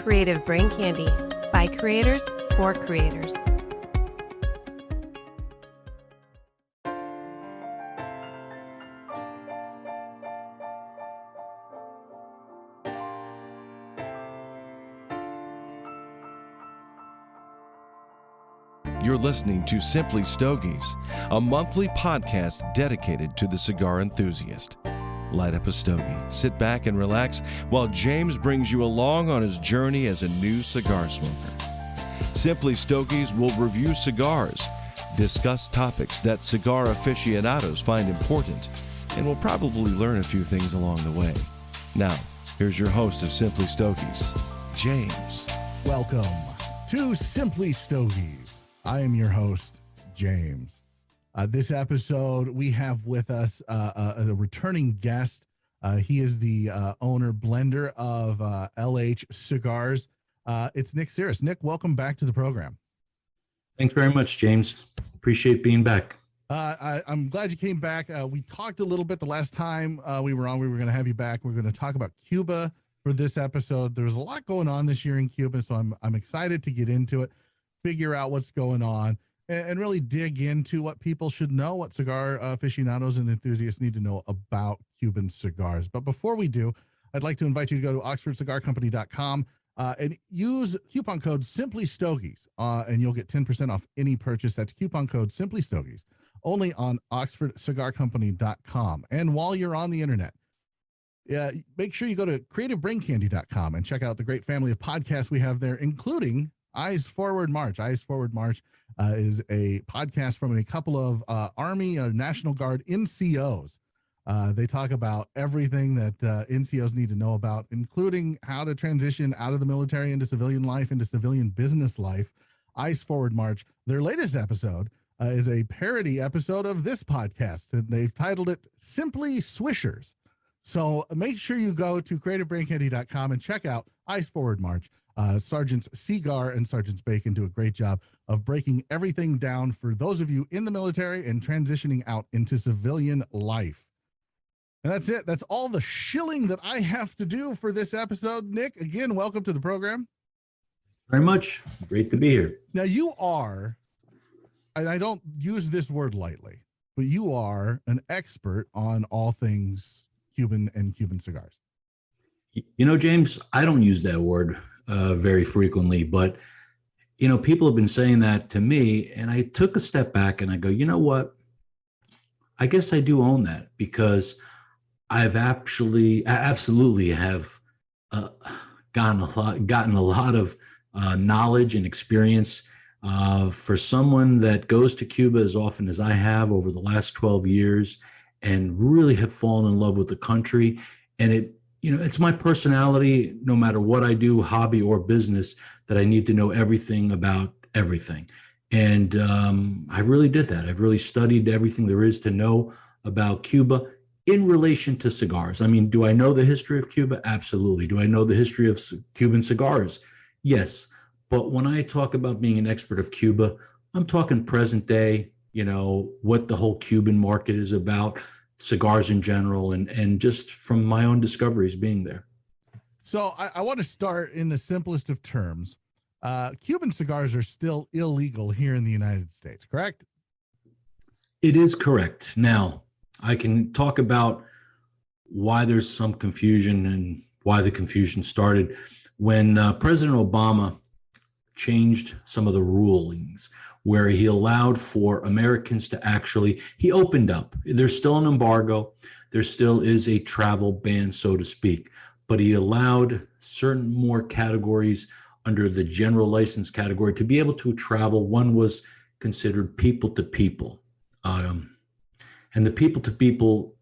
Creative Brain Candy by creators for creators. You're listening to Simply Stogies, a monthly podcast dedicated to the cigar enthusiast. Light up a stogie, sit back and relax while James brings you along on his journey as a new cigar smoker. Simply Stogies will review cigars, discuss topics that cigar aficionados find important, and will probably learn a few things along the way. Now, here's your host of Simply Stogies, James. Welcome to Simply Stogies. I am your host, James. This episode, we have with us a returning guest. He is the owner, blender of LH Cigars. It's Nick Syris. Nick, welcome back to the program. Thanks very much, James. Appreciate being back. I'm glad you came back. We talked a little bit the last time we were on. We were going to have you back. We're going to talk about Cuba for this episode. There's a lot going on this year in Cuba, so I'm excited to get into it, figure out what's going on, and really dig into what people should know, what cigar aficionados and enthusiasts need to know about Cuban cigars. But before we do, I'd like to invite you to go to oxfordcigarcompany.com and use coupon code Simply Stogies, and you'll get 10% off any purchase. That's coupon code Simply Stogies, only on oxfordcigarcompany.com. And while you're on the internet, make sure you go to creativebraincandy.com and check out the great family of podcasts we have there, including Eyes Forward March. Eyes Forward March is a podcast from a couple of Army or National Guard NCOs. They talk about everything that NCOs need to know about, including how to transition out of the military into civilian life, into civilian business life. Eyes Forward March. Their latest episode is a parody episode of this podcast, and they've titled it Simply Swishers. So make sure you go to creativebraincandy.com and check out Eyes Forward March. Sergeants Cigar and Sergeants Bacon do a great job of breaking everything down for those of you in the military and transitioning out into civilian life. And that's it. That's all the shilling that I have to do for this episode. Nick, again, welcome to the program. Very much. Great to be here. Now you are, and I don't use this word lightly, but you are an expert on all things Cuban and Cuban cigars. You know, James, I don't use that word very frequently, but, you know, people have been saying that to me, and I took a step back and I go, you know what? I guess I do own that, because I've absolutely have gotten a lot of knowledge and experience for someone that goes to Cuba as often as I have over the last 12 years and really have fallen in love with the country. And it's my personality, no matter what I do, hobby or business, that I need to know everything about everything. And I really did that. I've really studied everything there is to know about Cuba in relation to cigars. I mean, do I know the history of Cuba? Absolutely. Do I know the history of Cuban cigars? Yes. But when I talk about being an expert of Cuba, I'm talking present day, what the whole Cuban market is about, cigars in general, and just from my own discoveries being there. So I want to start in the simplest of terms. Cuban cigars are still illegal here in the United States, correct? It is correct. Now, I can talk about why there's some confusion and why the confusion started. When President Obama changed some of the rulings where he allowed for Americans to he opened up. There's still an embargo. There still is a travel ban, so to speak, but he allowed certain more categories under the general license category to be able to travel. One was considered people to people. And the people to people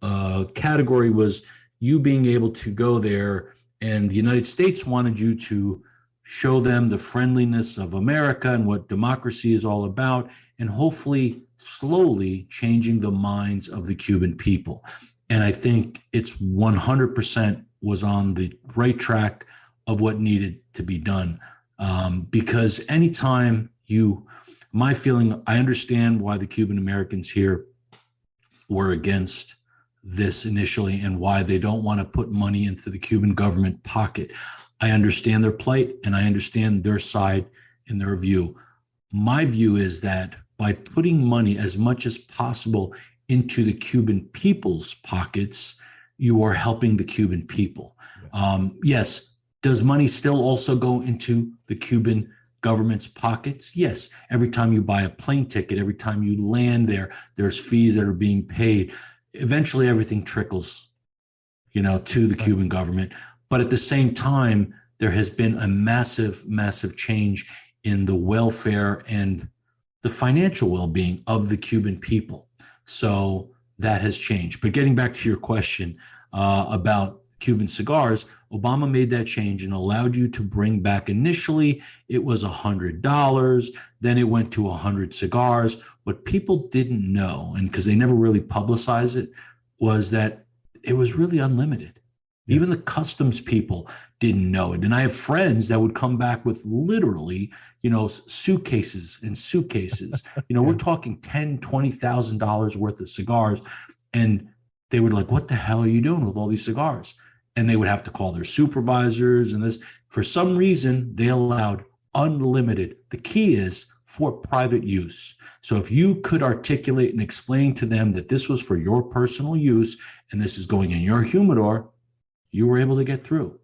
category was you being able to go there, and the United States wanted you to show them the friendliness of America and what democracy is all about, and hopefully slowly changing the minds of the Cuban people. And I think it's 100% was on the right track of what needed to be done. Because anytime my feeling, I understand why the Cuban Americans here were against this initially and why they don't want to put money into the Cuban government pocket. I understand their plight and I understand their side and their view. My view is that by putting money as much as possible into the Cuban people's pockets, you are helping the Cuban people. Yes. Does money still also go into the Cuban government's pockets? Yes. Every time you buy a plane ticket, every time you land there, there's fees that are being paid. Eventually everything trickles, to the Cuban government. But at the same time, there has been a massive, massive change in the welfare and the financial well-being of the Cuban people. So that has changed. But getting back to your question about Cuban cigars, Obama made that change and allowed you to bring back, initially, it was $100. Then it went to 100 cigars. What people didn't know, and because they never really publicized it, was that it was really unlimited. Yeah. Even the customs people didn't know it. And I have friends that would come back with literally, suitcases and suitcases. We're talking $10,000, $20,000 worth of cigars. And they would like, what the hell are you doing with all these cigars? And they would have to call their supervisors and this. For some reason, they allowed unlimited. The key is for private use. So if you could articulate and explain to them that this was for your personal use and this is going in your humidor, you were able to get through.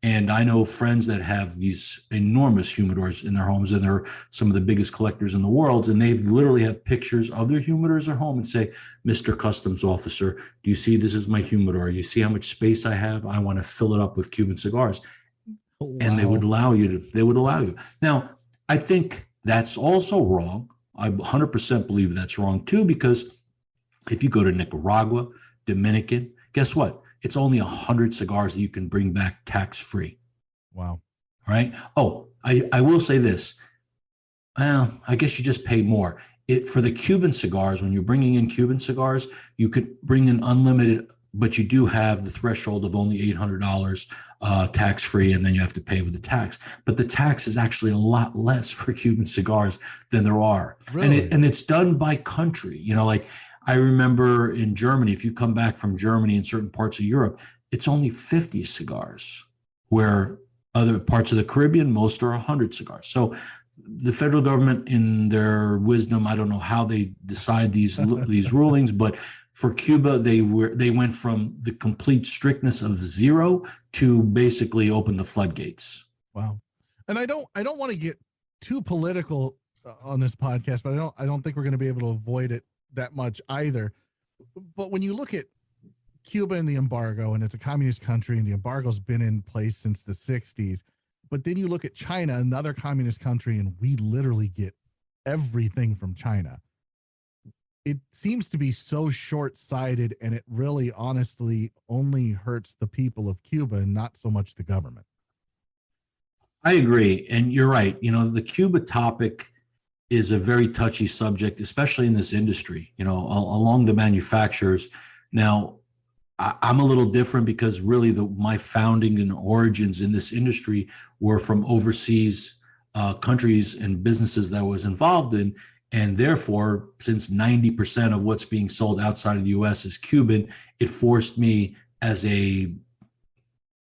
And I know friends that have these enormous humidors in their homes, and they're some of the biggest collectors in the world. And they've literally have pictures of their humidors at home and say, Mr. Customs Officer, do you see this is my humidor? You see how much space I have? I want to fill it up with Cuban cigars. Wow. And they would allow you. Now, I think that's also wrong. I 100% believe that's wrong too, because if you go to Nicaragua, Dominican, guess what? It's only 100 cigars that you can bring back tax-free. Wow. Right? Oh, I will say this. I guess you just pay more. For the Cuban cigars, when you're bringing in Cuban cigars, you could bring in unlimited, but you do have the threshold of only $800 tax-free, and then you have to pay with the tax. But the tax is actually a lot less for Cuban cigars than there are. Really? And it's done by country. I remember in Germany, if you come back from Germany in certain parts of Europe, it's only 50 cigars, where other parts of the Caribbean, most are 100 cigars. So the federal government, in their wisdom, I don't know how they decide these rulings, but for Cuba, they went from the complete strictness of 0 to basically open the floodgates. Wow. And I don't want to get too political on this podcast, but I don't think we're going to be able to avoid it that much either. But when you look at Cuba and the embargo, and it's a communist country, and the embargo's been in place since the 60s, but then you look at China, another communist country, and we literally get everything from China. It seems to be so short-sighted, and it really honestly only hurts the people of Cuba and not so much the government. I agree. And you're right. The Cuba topic is a very touchy subject, especially in this industry, along the manufacturers. Now, I'm a little different because really my founding and origins in this industry were from overseas countries and businesses that I was involved in. And therefore, since 90% of what's being sold outside of the US is Cuban, it forced me as a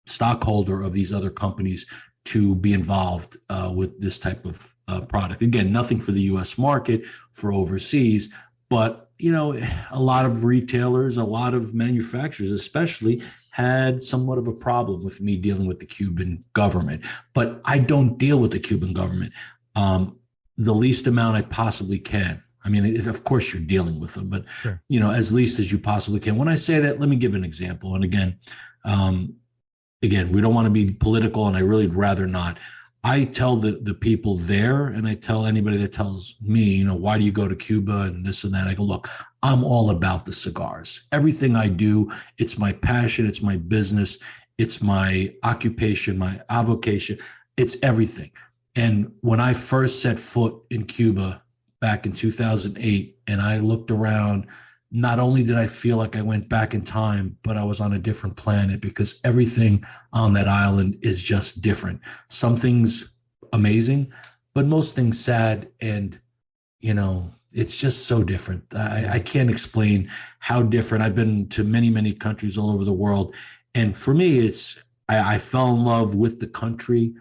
stockholder of these other companies to be involved with this type of product. Again, nothing for the US market, for overseas, but a lot of retailers, a lot of manufacturers especially, had somewhat of a problem with me dealing with the Cuban government. But I don't deal with the Cuban government the least amount I possibly can. I mean, of course you're dealing with them, but sure, as least as you possibly can. When I say that, let me give an example. And again, we don't want to be political, and I really would rather not. I tell the people there, and I tell anybody that tells me, why do you go to Cuba and this and that? I go, look, I'm all about the cigars. Everything I do, it's my passion, it's my business, it's my occupation, my avocation, it's everything. And when I first set foot in Cuba back in 2008, and I looked around, not only did I feel like I went back in time, but I was on a different planet, because everything on that island is just different. Some things amazing, but most things sad. And, it's just so different. I can't explain how different. I've been to many, many countries all over the world. And for me, it's I fell in love with the country.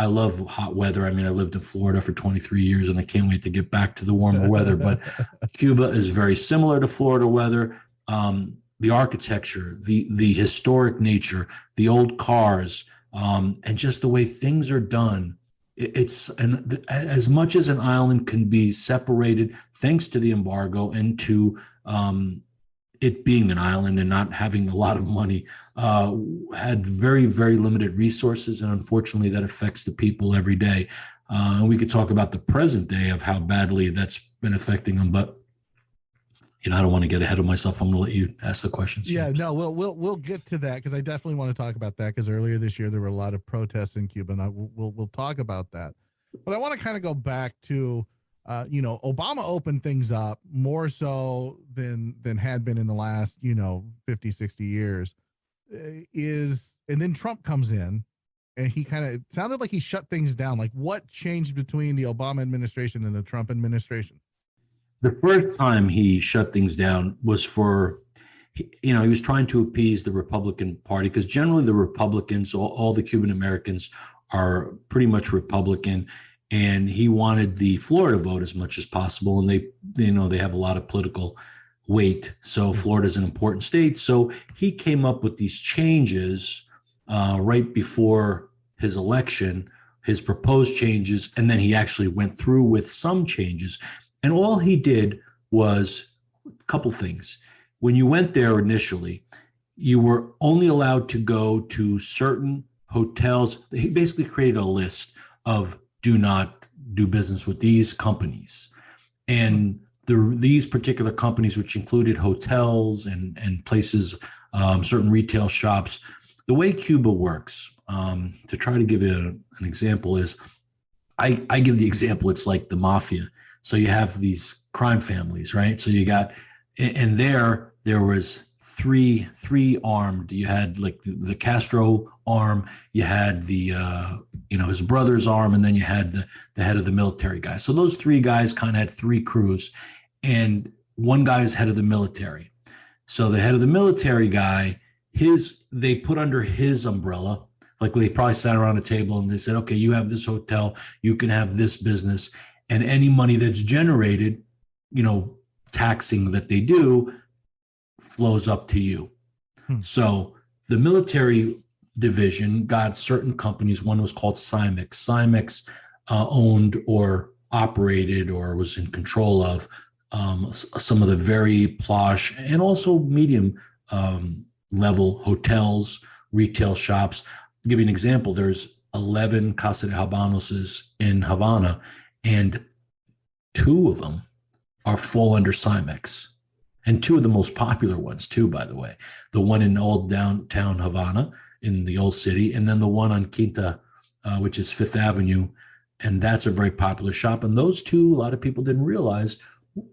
I love hot weather. I mean, I lived in Florida for 23 years and I can't wait to get back to the warmer weather. But Cuba is very similar to Florida weather. The architecture, the historic nature, the old cars, and just the way things are done. As much as an island can be separated thanks to the embargo and to it being an island and not having a lot of money, had very, very limited resources. And unfortunately, that affects the people every day. And we could talk about the present day of how badly that's been affecting them. But, I don't want to get ahead of myself. I'm going to let you ask the questions. Yeah, no, we'll get to that because I definitely want to talk about that because earlier this year, there were a lot of protests in Cuba, and we'll talk about that. But I want to kind of go back to, Obama opened things up more so than had been in the last, 50, 60 years and then Trump comes in and he it sounded like he shut things down. Like what changed between the Obama administration and the Trump administration? The first time he shut things down was he was trying to appease the Republican Party because generally the Republicans, all the Cuban Americans are pretty much Republican. And he wanted the Florida vote as much as possible. And they have a lot of political weight. So Florida is an important state. So he came up with these changes right before his election, his proposed changes. And then he actually went through with some changes. And all he did was a couple things. When you went there initially, you were only allowed to go to certain hotels. He basically created a list of do not do business with these companies. And these particular companies, which included hotels and places, certain retail shops, the way Cuba works, to try to give you an example is, I give the example, it's like the mafia. So you have these crime families, right? So you got, and there was three armed. You had like the Castro arm, you had the his brother's arm, and then you had the head of the military guy. So those three guys kind of had three crews, and one guy is head of the military. So the head of the military guy, they put under his umbrella, like they probably sat around a table and they said, okay, you have this hotel, you can have this business, and any money that's generated, taxing that they do, flows up to you. So the military division got certain companies. One was called Cimex. Cimex owned or operated or was in control of some of the very posh and also medium level hotels, retail shops. To give you an example, there's 11 Casa de Habanos in Havana, and 2 of them fall under Cimex. And 2 of the most popular ones too, by the way. The one in old downtown Havana in the old city, and then the one on Quinta, which is 5th Avenue. And that's a very popular shop. And those 2, a lot of people didn't realize,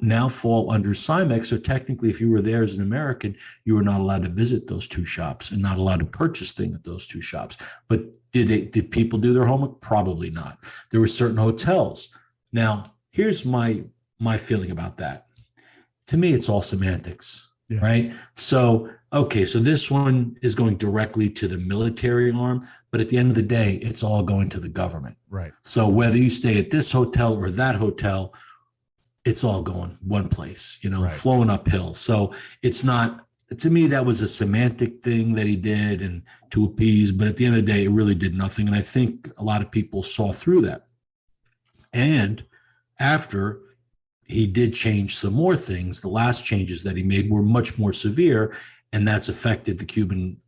now fall under Cimex. So technically, if you were there as an American, you were not allowed to visit those 2 shops and not allowed to purchase things at those 2 shops. But did people do their homework? Probably not. There were certain hotels. Now, here's my feeling about that. To me, it's all semantics, right? So, okay, so this one is going directly to the military arm, but at the end of the day, it's all going to the government. Right. So whether you stay at this hotel or that hotel, it's all going one place, flowing uphill. So it's not, to me, that was a semantic thing that he did and to appease, but at the end of the day, it really did nothing. And I think a lot of people saw through that. And after he did change some more things, the last changes that he made were much more severe, and that's affected the Cuban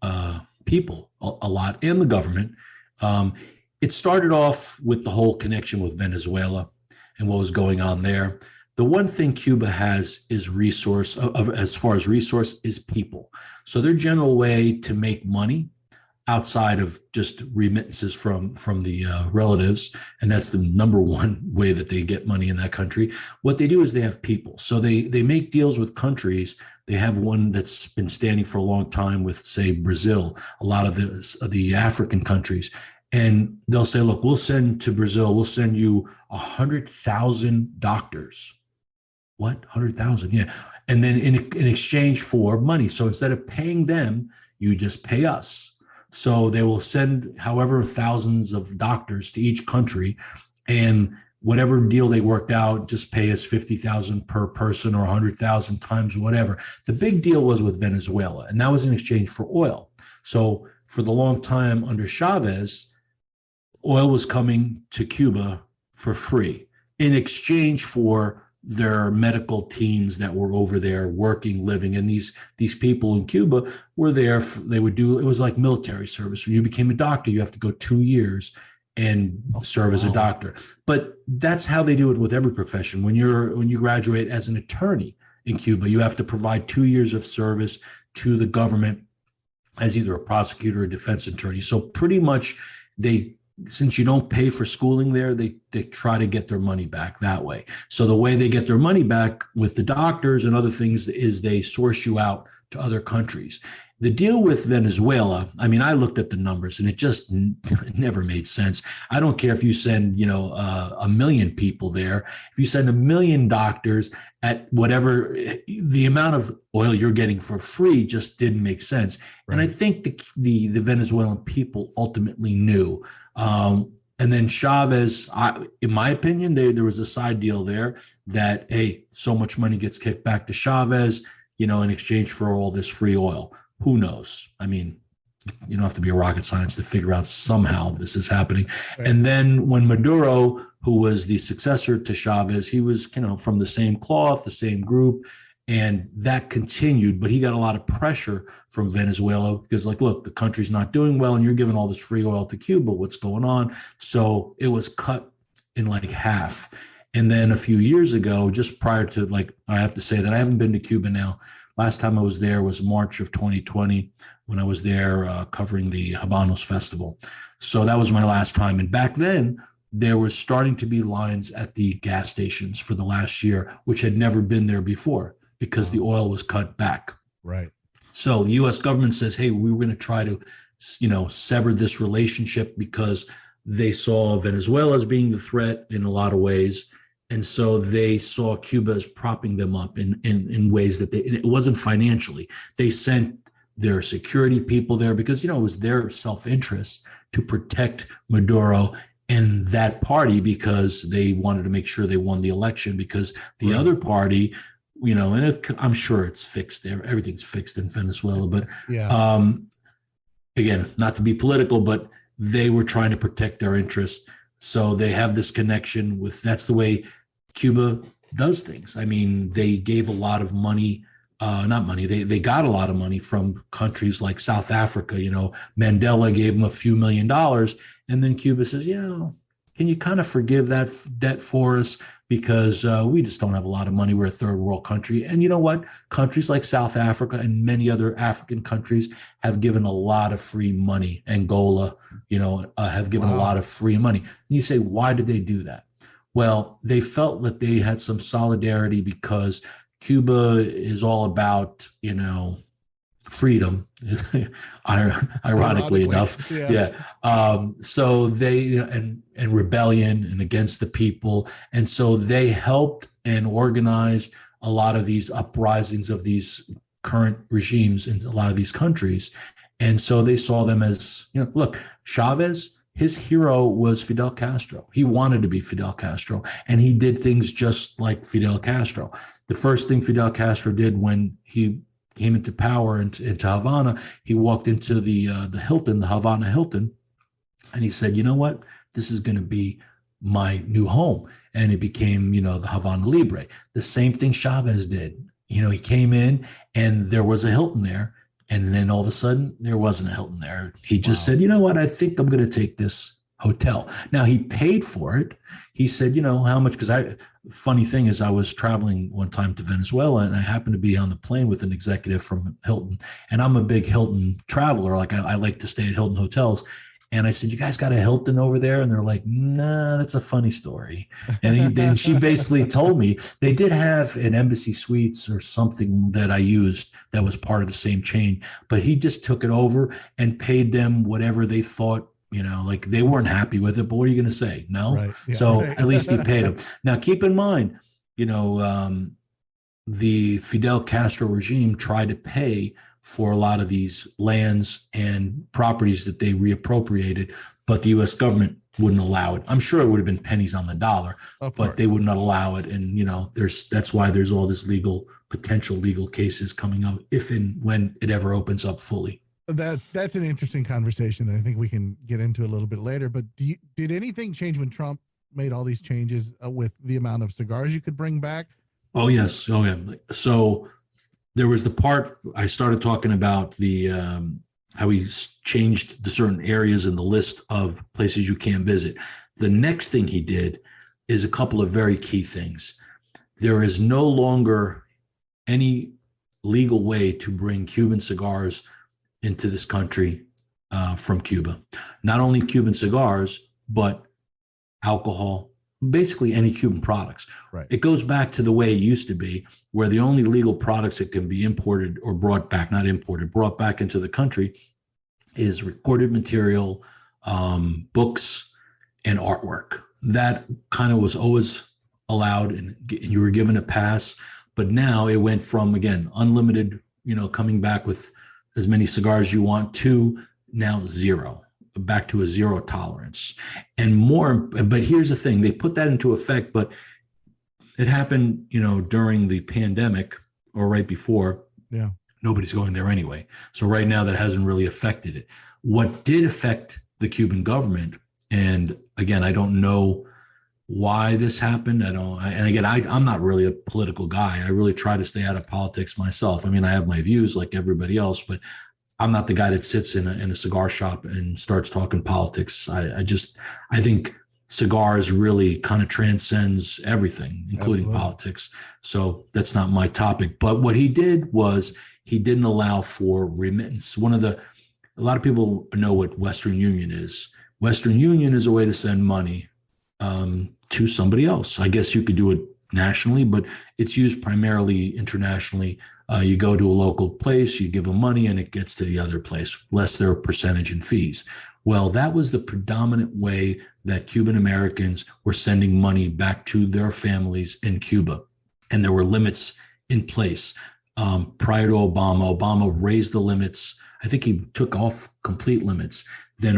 people a lot and the government. It started off with the whole connection with Venezuela and what was going on there. The one thing Cuba has is as far as resource is people. So their general way to make money outside of just remittances from the relatives, and that's the number one way that they get money in that country. What they do is they have people. So they make deals with countries. They have one that's been standing for a long time with, say, Brazil, a lot of the African countries. And they'll say, look, we'll send to Brazil, we'll send you 100,000 doctors. What? 100,000? Yeah. And then in exchange for money. So instead of paying them, you just pay us. So they will send however thousands of doctors to each country, and whatever deal they worked out, just pay us 50,000 per person or 100,000 times whatever. The big deal was with Venezuela, and that was in exchange for oil. So for the long time under Chavez, oil was coming to Cuba for free in exchange for their medical teams that were over there working, living. And these people in Cuba were there. They would do, it was like military service. When you became a doctor, you have to go 2 years and serve as a doctor. But that's how they do it with every profession. When you graduate as an attorney in Cuba, you have to provide 2 years of service to the government as either a prosecutor or defense attorney. So pretty much since you don't pay for schooling there, they try to get their money back that way. So the way they get their money back with the doctors and other things is they source you out to other countries. The deal with Venezuela, I mean, I looked at the numbers and it just never made sense. I don't care if you send, 1 million people there. If you send 1 million doctors at whatever, the amount of oil you're getting for free just didn't make sense. Right. And I think the Venezuelan people ultimately knew. And then Chavez, in my opinion, there was a side deal there that, hey, so much money gets kicked back to Chavez, in exchange for all this free oil. Who knows? I mean, you don't have to be a rocket scientist to figure out somehow this is happening. Right. And then when Maduro, who was the successor to Chavez, he was, from the same cloth, the same group, and that continued. But he got a lot of pressure from Venezuela because, look, the country's not doing well and you're giving all this free oil to Cuba. What's going on? So it was cut in half. And then a few years ago, just prior to I have to say that I haven't been to Cuba now. Last time I was there was March of 2020 when I was there covering the Habanos festival. So that was my last time. And back then, there was starting to be lines at the gas stations for the last year, which had never been there before because the oil was cut back. Right. So the U.S. government says, hey, we were going to try to, sever this relationship because they saw Venezuela as being the threat in a lot of ways. And so they saw Cuba as propping them up in ways that it wasn't financially. They sent their security people there because, it was their self-interest to protect Maduro and that party because they wanted to make sure they won the election because the other party, I'm sure it's fixed there. Everything's fixed in Venezuela. But again, not to be political, but they were trying to protect their interests. So they have this connection that's the way Cuba does things. I mean, they gave a lot of money, they got a lot of money from countries like South Africa. Mandela gave them a few $1 million. And then Cuba says, can you kind of forgive that debt for us? Because we just don't have a lot of money. We're a third world country. And you know what? Countries like South Africa and many other African countries have given a lot of free money. Angola, have given a lot of free money. And you say, why did they do that? Well, they felt that they had some solidarity because Cuba is all about, freedom, ironically enough. Yeah. So they, and rebellion and against the people. And so they helped and organized a lot of these uprisings of these current regimes in a lot of these countries. And so they saw them as, look, Chavez, his hero was Fidel Castro. He wanted to be Fidel Castro, and he did things just like Fidel Castro. The first thing Fidel Castro did when he came into power into Havana, he walked into the Hilton, the Havana Hilton, and he said, you know what? This is going to be my new home. And it became, the Havana Libre. The same thing Chavez did. He came in and there was a Hilton there. And then all of a sudden, there wasn't a Hilton there. He just said, you know what? I think I'm going to take this hotel. Now, he paid for it. He said, how much? Because funny thing is, I was traveling one time to Venezuela, and I happened to be on the plane with an executive from Hilton. And I'm a big Hilton traveler. I like to stay at Hilton hotels. And I said, you guys got a Hilton over there? And they're like, nah, that's a funny story. And then she basically told me they did have an Embassy Suites or something that I used that was part of the same chain, but he just took it over and paid them whatever they thought, they weren't happy with it, but what are you going to say? No. Right. Yeah. So at least he paid them. Now, keep in mind, the Fidel Castro regime tried to pay for a lot of these lands and properties that they reappropriated, but the U.S. government wouldn't allow it. I'm sure it would have been pennies on the dollar, but they would not allow it. And, that's why there's all this potential legal cases coming up if and when it ever opens up fully. That's an interesting conversation. I think we can get into a little bit later, but did anything change when Trump made all these changes with the amount of cigars you could bring back? Oh, yes. Oh, yeah. So there was the part I started talking about how he changed the certain areas in the list of places you can visit. The next thing he did is a couple of very key things. There is no longer any legal way to bring Cuban cigars into this country from Cuba. Not only Cuban cigars, but alcohol, basically any Cuban products. Right. It goes back to the way it used to be, where the only legal products that can be imported or brought back into the country is recorded material, books, and artwork. That kind of was always allowed, and you were given a pass. But now it went from, again, unlimited, coming back with as many cigars you want, to now zero, back to a zero tolerance. And more, but here's the thing, they put that into effect, but it happened, during the pandemic or right before. Yeah. Nobody's going there anyway. So right now that hasn't really affected it. What did affect the Cuban government, and again, I don't know why this happened. I'm not really a political guy. I really try to stay out of politics myself. I mean, I have my views like everybody else, but I'm not the guy that sits in a cigar shop and starts talking politics. I think cigars really kind of transcends everything, including Absolutely. Politics. So that's not my topic. But what he did was he didn't allow for remittance. A lot of people know what Western Union is. Western Union is a way to send money to somebody else. I guess you could do it nationally, but it's used primarily internationally. You go to a local place, you give them money, and it gets to the other place, less their percentage in fees. Well, that was the predominant way that Cuban Americans were sending money back to their families in Cuba. And there were limits in place. Prior to Obama raised the limits. I think he took off complete limits. Then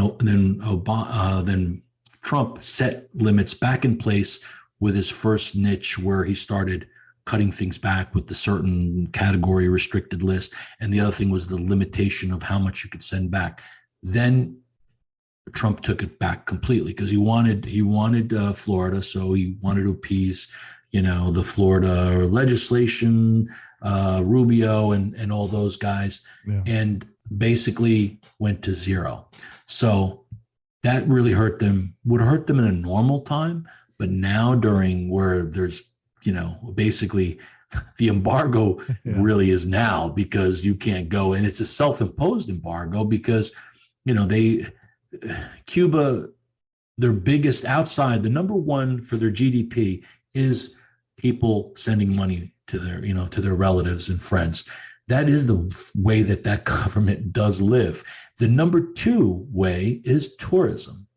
Trump set limits back in place with his first niche, where he started cutting things back with the certain category restricted list. And the other thing was the limitation of how much you could send back. Then Trump took it back completely because he wanted Florida. So he wanted to appease, the Florida legislation, Rubio and all those guys, and basically went to zero. So that really would hurt them in a normal time. But now during where there's, basically the embargo really is now, because you can't go, and it's a self-imposed embargo because, Cuba, their biggest outside, the number one for their GDP is people sending money to their relatives and friends. That is the way that government does live. The number two way is tourism.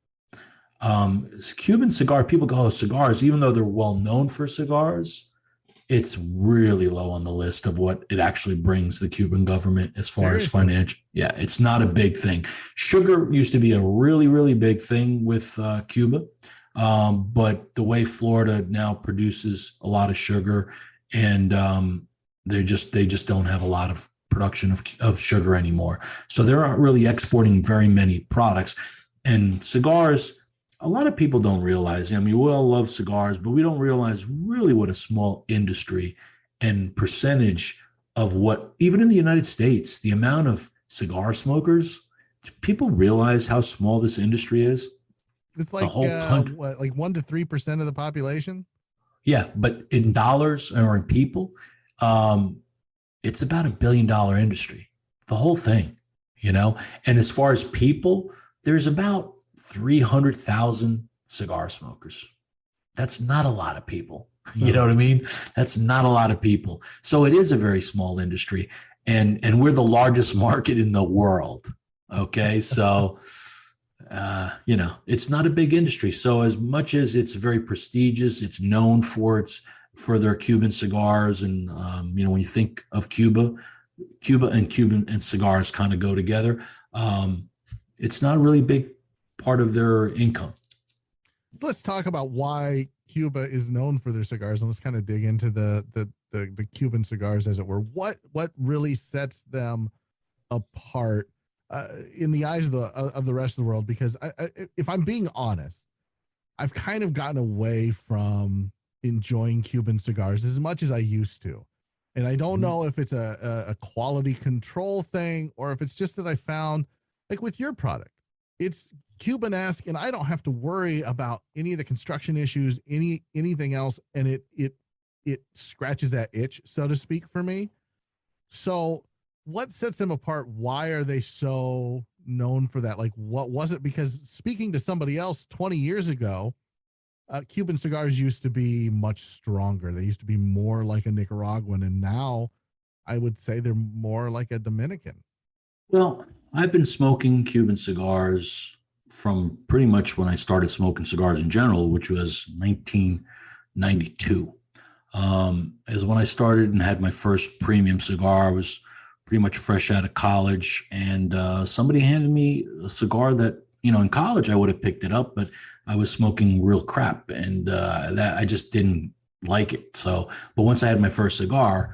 Cuban cigar, people go, cigars, even though they're well known for cigars, it's really low on the list of what it actually brings the Cuban government as far as financial. Yeah, it's not a big thing. Sugar used to be a really, really big thing with Cuba. But the way Florida now produces a lot of sugar, and they just don't have a lot of production of sugar anymore. So they're not really exporting very many products. And cigars, a lot of people don't realize, I mean, we all love cigars, but we don't realize really what a small industry and percentage of what, even in the United States, the amount of cigar smokers, do people realize how small this industry is? It's like, like 1 to 3% of the population? Yeah, but in dollars or in people, it's about $1 billion industry, the whole thing, And as far as people, there's about 300,000 cigar smokers. That's not a lot of people. No. You know what I mean? That's not a lot of people. So it is a very small industry, and we're the largest market in the world. Okay. So, it's not a big industry. So as much as it's very prestigious, it's known for their Cuban cigars. And, when you think of Cuba, Cuba and Cuban and cigars kind of go together. It's not a really big part of their income. Let's talk about why Cuba is known for their cigars, and let's kind of dig into the Cuban cigars, as it were. What really sets them apart in the eyes of the rest of the world? Because if I'm being honest, I've kind of gotten away from enjoying Cuban cigars as much as I used to. And I don't know if it's a quality control thing or if it's just that I found, like with your product, it's Cuban-esque and I don't have to worry about any of the construction issues, anything else. And it scratches that itch, so to speak, for me. So what sets them apart? Why are they so known for that? Like, what was it? Because speaking to somebody else 20 years ago, Cuban cigars used to be much stronger. They used to be more like a Nicaraguan, and now I would say they're more like a Dominican. Well, I've been smoking Cuban cigars from pretty much when I started smoking cigars in general, which was 1992. Is when I started and had my first premium cigar. I was pretty much fresh out of college, and somebody handed me a cigar that, in college I would have picked it up, but I was smoking real crap, and that I just didn't like it. So, but once I had my first cigar,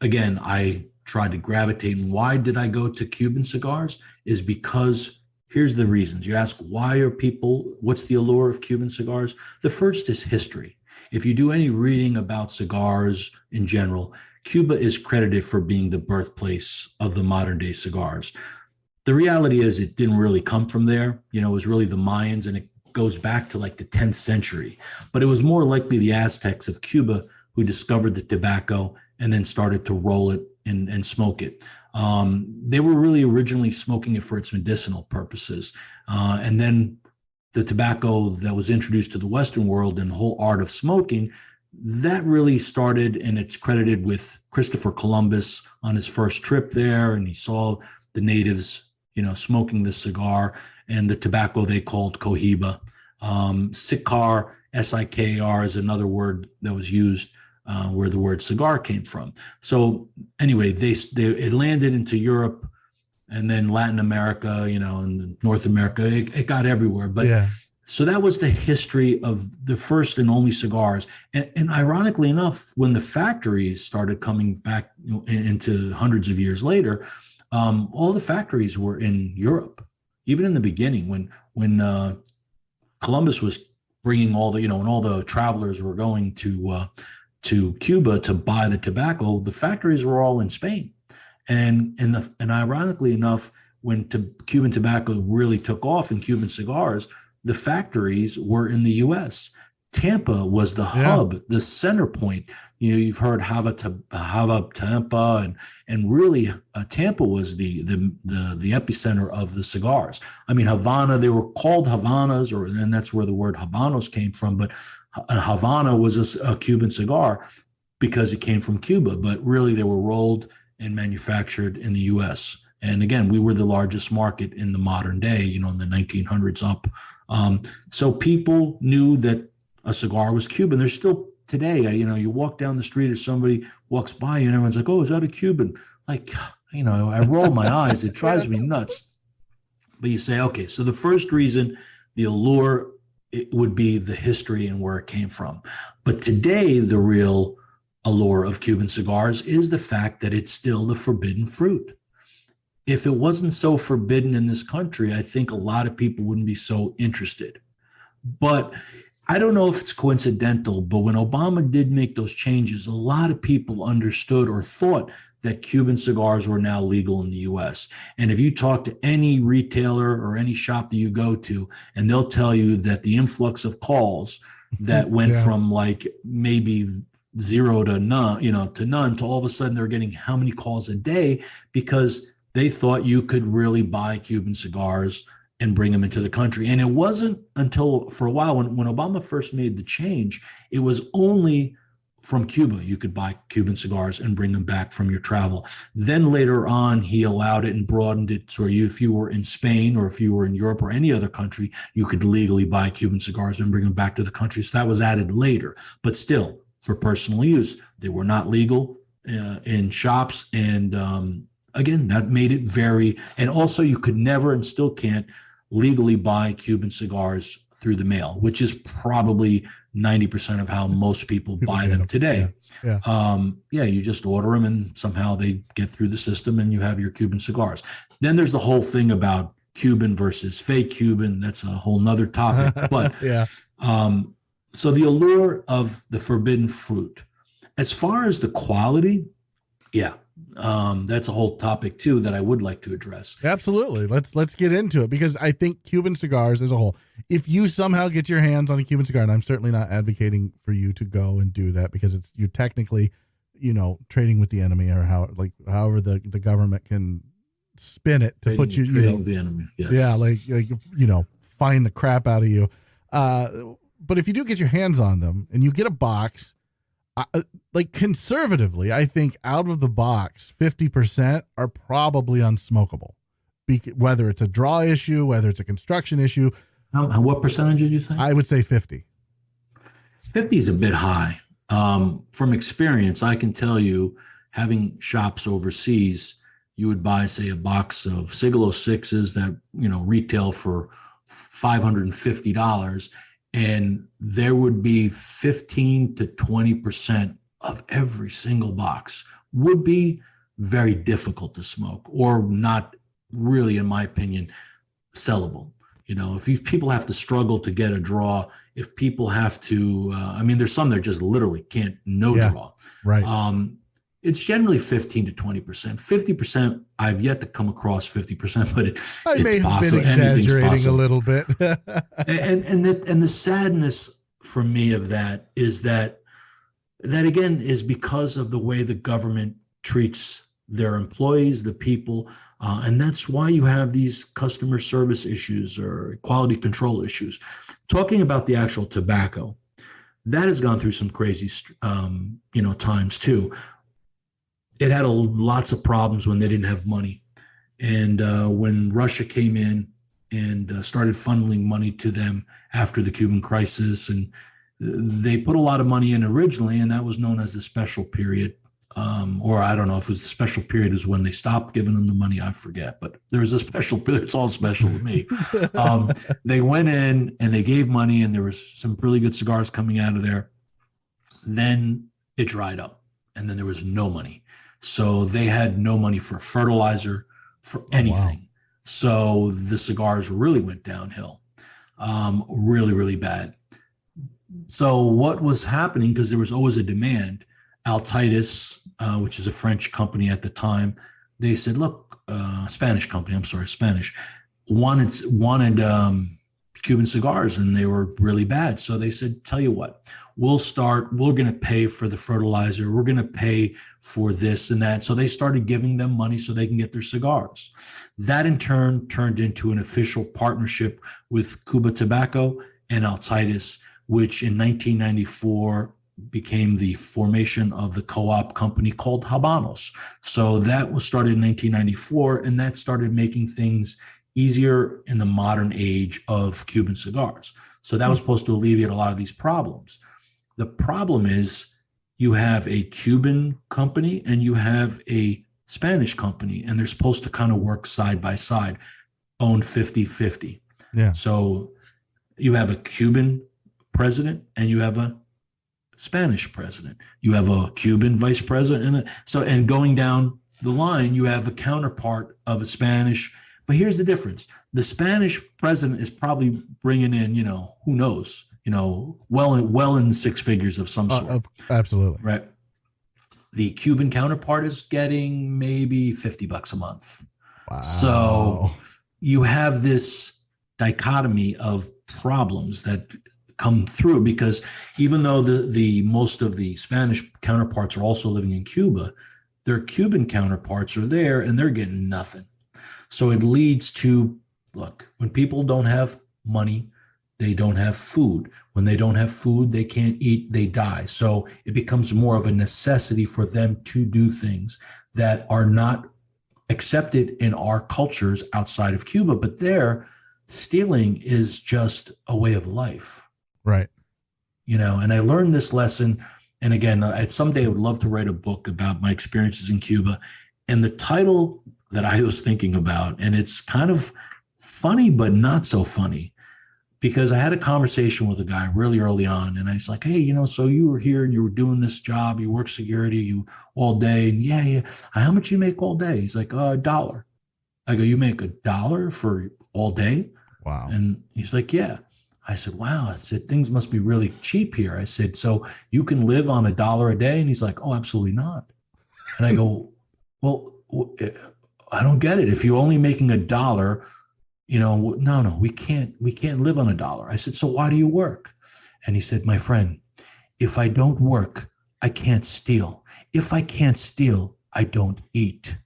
again, I tried to gravitate. And why did I go to Cuban cigars? Is because here's the reasons. You ask, what's the allure of Cuban cigars? The first is history. If you do any reading about cigars in general, Cuba is credited for being the birthplace of the modern day cigars. The reality is it didn't really come from there. It was really the Mayans, and it goes back to like the 10th century. But it was more likely the Aztecs of Cuba who discovered the tobacco and then started to roll it and smoke it. They were really originally smoking it for its medicinal purposes. And then the tobacco that was introduced to the Western world and the whole art of smoking, that really started, and it's credited with Christopher Columbus on his first trip there. And he saw the natives, smoking the cigar and the tobacco they called cohiba. Sicar, S-I-K-A-R, is another word that was used where the word cigar came from. So anyway, it landed into Europe and then Latin America, and North America. It got everywhere. But yeah. So that was the history of the first and only cigars. And ironically enough, when the factories started coming back into hundreds of years later, all the factories were in Europe. Even in the beginning, when Columbus was bringing all the, when all the travelers were going to Cuba to buy the tobacco, the factories were all in Spain. And ironically enough, when Cuban tobacco really took off in Cuban cigars, the factories were in the U.S. Tampa was the hub, the center point. You've heard Havana Tampa, and really Tampa was the epicenter of the cigars. I mean, Havana, they were called Havanas, and that's where the word Habanos came from. But a Havana was a Cuban cigar because it came from Cuba. But really, they were rolled and manufactured in the U.S. And again, we were the largest market in the modern day, in the 1900s up. So people knew that a cigar was Cuban. There's still today, you walk down the street or somebody walks by you and everyone's like, oh, is that a Cuban? Like, I roll my eyes. It drives me nuts. But you say, okay, so the first reason, the allure, it would be the history and where it came from. But today, the real allure of Cuban cigars is the fact that it's still the forbidden fruit. If it wasn't so forbidden in this country, I think a lot of people wouldn't be so interested. But I don't know if it's coincidental, but when Obama did make those changes, a lot of people understood or thought that Cuban cigars were now legal in the US. And if you talk to any retailer or any shop that you go to, and they'll tell you that the influx of calls that went from like maybe zero to none, to all of a sudden they're getting how many calls a day because they thought you could really buy Cuban cigars and bring them into the country. And it wasn't until for a while when Obama first made the change, it was only from Cuba you could buy Cuban cigars and bring them back from your travel. Then later on, he allowed it and broadened it. So if you were in Spain or if you were in Europe or any other country, you could legally buy Cuban cigars and bring them back to the country. So that was added later, but still for personal use. They were not legal. in shops. And again, that made it and also you could never and still can't legally buy Cuban cigars through the mail, which is probably 90% of how most people buy them today. You just order them and somehow they get through the system and you have your Cuban cigars. Then there's the whole thing about Cuban versus fake Cuban. That's a whole nother topic. But so the allure of the forbidden fruit, as far as the quality, that's a whole topic too that I would like to address. Absolutely. Let's get into it, because I think Cuban cigars as a whole, if you somehow get your hands on a Cuban cigar, and I'm certainly not advocating for you to go and do that, because you're technically, trading with the enemy, or however the government can spin it to put you, with the enemy. Yes. Yeah. Fine the crap out of you. But if you do get your hands on them and you get a box, conservatively, I think out of the box, 50% are probably unsmokable, whether it's a draw issue, whether it's a construction issue. What percentage did you say? I would say 50. 50 is a bit high. From experience, I can tell you, having shops overseas, you would buy, say, a box of Sigilo 6s that, retail for $550, and there would be 15 to 20% of every single box would be very difficult to smoke, or not really, in my opinion, sellable. If people have to struggle to get a draw, if people have to, there's some that just literally can't draw. Right. It's generally 15 to 20%. 50%, I've yet to come across 50%, but it's may have possible. been exaggerating a little bit. and the sadness for me of that is that again is because of the way the government treats their employees, the people, and that's why you have these customer service issues or quality control issues. Talking about the actual tobacco, that has gone through some crazy, times too. It had lots of problems when they didn't have money. And when Russia came in and started funneling money to them after the Cuban crisis, and they put a lot of money in originally, and that was known as the special period. Or I don't know if it was the special period is when they stopped giving them the money. I forget, but there was a special period. It's all special to me. They went in and they gave money, and there was some really good cigars coming out of there. Then it dried up, and then there was no money. So they had no money for fertilizer, for anything. Wow. So the cigars really went downhill, really, really bad. So what was happening, because there was always a demand, Altitis, which is a French company at the time, they said, look, Spanish, wanted Cuban cigars, and they were really bad. So they said, tell you what, we're going to pay for the fertilizer. We're going to pay for this and that. So they started giving them money so they can get their cigars. That in turn turned into an official partnership with Cuba Tobacco and Altitis, which in 1994 became the formation of the co-op company called Habanos. So that was started in 1994, and that started making things easier in the modern age of Cuban cigars. So that was supposed to alleviate a lot of these problems. The problem is you have a Cuban company and you have a Spanish company, and they're supposed to kind of work side by side, owned 50-50. Yeah. So you have a Cuban president and you have a Spanish president. You have a Cuban vice president. And going down the line, you have a counterpart of a Spanish. But here's the difference. The Spanish president is probably bringing in, who knows, well in six figures of some sort. Absolutely. Right. The Cuban counterpart is getting maybe $50 a month. Wow. So you have this dichotomy of problems that come through, because even though the most of the Spanish counterparts are also living in Cuba, their Cuban counterparts are there and they're getting nothing. So it leads to, look, when people don't have money, they don't have food. When they don't have food, they can't eat, they die. So it becomes more of a necessity for them to do things that are not accepted in our cultures outside of Cuba. But there, stealing is just a way of life. Right. And I learned this lesson And again, someday I would love to write a book about my experiences in Cuba. And the title that I was thinking about, and it's kind of funny, but not so funny, because I had a conversation with a guy really early on, and I was like, hey, so you were here and you were doing this job, you work security, you all day. And yeah. How much you make all day? He's like, $1. I go, you make $1 for all day? Wow. And he's like, yeah. I said, wow. I said, things must be really cheap here. I said, so you can live on $1 a day? And he's like, oh, absolutely not. And I go, well, I don't get it. If you're only making $1, no, we can't live on $1. I said, so why do you work? And he said, my friend, if I don't work, I can't steal. If I can't steal, I don't eat.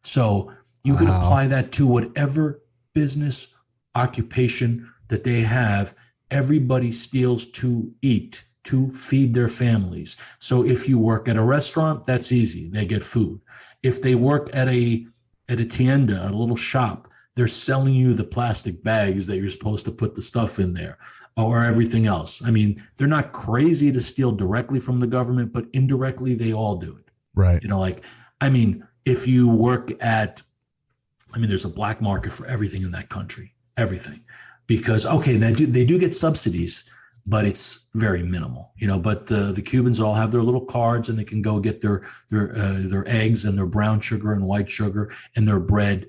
So you can apply that to whatever business occupation that they have. Everybody steals to eat, to feed their families. So if you work at a restaurant, that's easy. They get food. If they work at a tienda, a little shop, they're selling you the plastic bags that you're supposed to put the stuff in there, or everything else. I mean, they're not crazy to steal directly from the government, but indirectly they all do it. Right. If you work at, there's a black market for everything in that country, everything, because they do get subsidies, but it's very minimal, but the Cubans all have their little cards, and they can go get their eggs and their brown sugar and white sugar and their bread,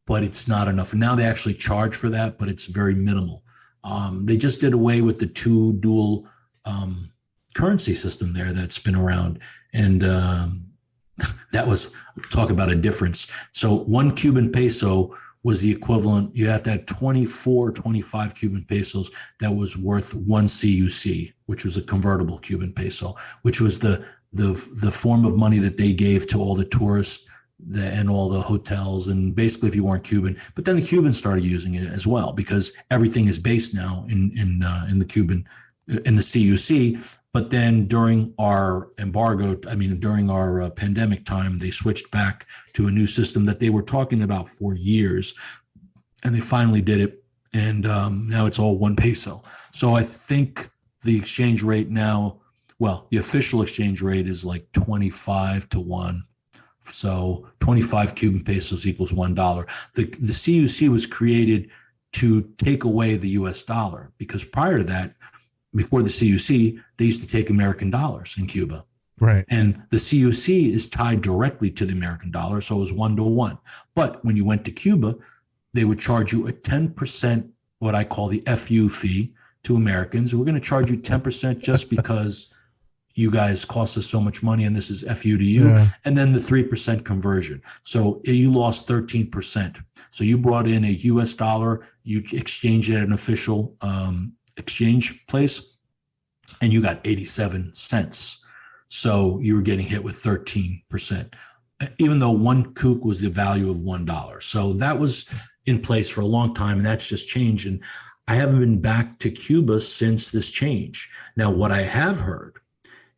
but it's not enough. And now they actually charge for that, but it's very minimal. They just did away with the two dual currency system there that's been around. And that was, talk about a difference. So 1 Cuban peso was the equivalent. You had to have 25 Cuban pesos that was worth 1 CUC, which was a convertible Cuban peso, which was the form of money that they gave to all the tourists and all the hotels, and basically if you weren't Cuban. But then the Cubans started using it as well, because everything is based now in the Cuban, in the CUC. But then during our embargo, during our pandemic time, they switched back to a new system that they were talking about for years, and they finally did it. And now it's all 1 peso. So I think the exchange rate now, the official exchange rate is like 25 to 1. So 25 Cuban pesos equals $1. The CUC was created to take away the US dollar, because prior to that, before the CUC, they used to take American dollars in Cuba. Right. And the CUC is tied directly to the American dollar, so it was 1 to 1. But when you went to Cuba, they would charge you a 10%, what I call the FU fee to Americans. We're going to charge you 10% just because you guys cost us so much money, and this is FU to you. Yeah. And then the 3% conversion. So you lost 13%. So you brought in a US dollar, you exchanged it at an official exchange place, and you got 87 cents. So you were getting hit with 13%, even though 1 kook was the value of $1. So that was in place for a long time, and that's just changed. And I haven't been back to Cuba since this change. Now, what I have heard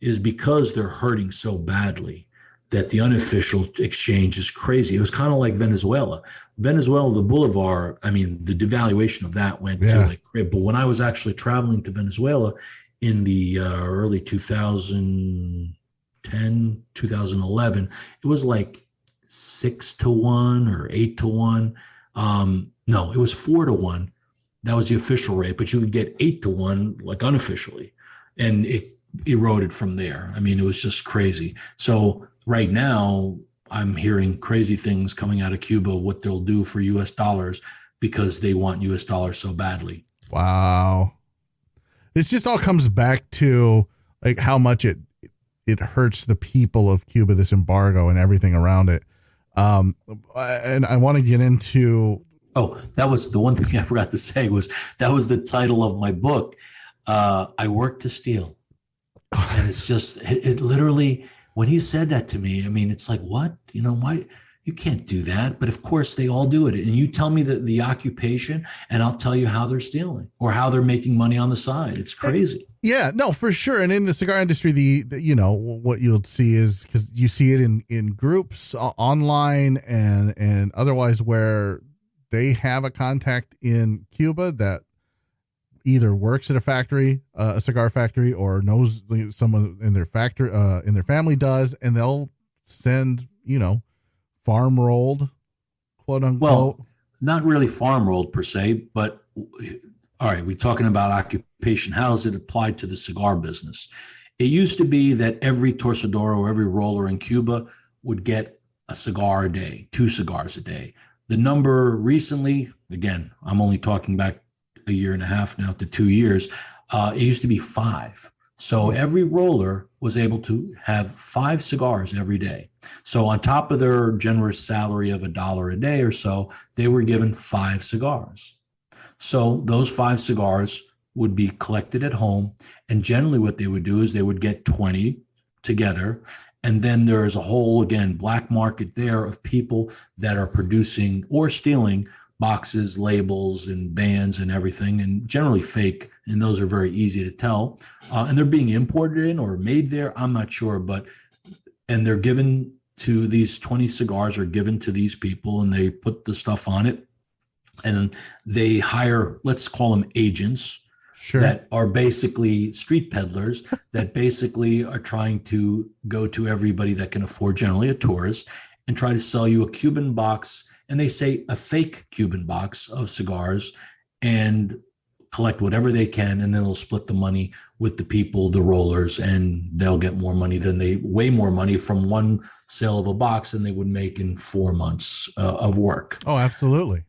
is because they're hurting so badly that the unofficial exchange is crazy. It was kind of like Venezuela. Venezuela, the Bolivar, the devaluation of that went to like crib. But when I was actually traveling to Venezuela in the early 2010, 2011, it was like 6 to 1 or 8 to 1. No, it was 4 to 1. That was the official rate, but you could get 8 to 1 like unofficially. And it eroded from there. It was just crazy. So right now I'm hearing crazy things coming out of Cuba, what they'll do for US dollars, because they want US dollars so badly. Wow. This just all comes back to like how much it hurts the people of Cuba, this embargo and everything around it. And I want to get into. Oh, that was the one thing I forgot to say, was that was the title of my book. I Work to Steal. And it's just, it literally, when he said that to me, it's like, what? Why? You can't do that. But of course they all do it. And you tell me the occupation, and I'll tell you how they're stealing or how they're making money on the side. It's crazy. Yeah, no, for sure. And in the cigar industry, the what you'll see is, because you see it in groups online and otherwise, where they have a contact in Cuba that either works at a factory, a cigar factory, or knows someone in their factory, in their family does, and they'll send, farm rolled, quote unquote. Well, not really farm rolled per se, but all right, we're talking about occupation. How is it applied to the cigar business? It used to be that every torcedor or every roller in Cuba would get a cigar a day, 2 cigars a day. The number recently, again, I'm only talking back a year and a half now to 2 years, it used to be 5. So every roller was able to have 5 cigars every day. So on top of their generous salary of $1 a day or so, they were given 5 cigars. So those 5 cigars would be collected at home. And generally what they would do is they would get 20 together. And then there is a whole, again, black market there of people that are producing or stealing boxes, labels, and bands and everything, and generally fake. And those are very easy to tell. And they're being imported in or made there. I'm not sure, and they're given to these 20 cigars are given to these people, and they put the stuff on it, and they hire, let's call them agents. Sure. That are basically street peddlers that basically are trying to go to everybody that can afford, generally a tourist, and try to sell you a Cuban box. And they say a fake Cuban box of cigars and collect whatever they can. And then they'll split the money with the people, the rollers, and they'll get more money way more money from one sale of a box than they would make in 4 months of work. Oh, absolutely.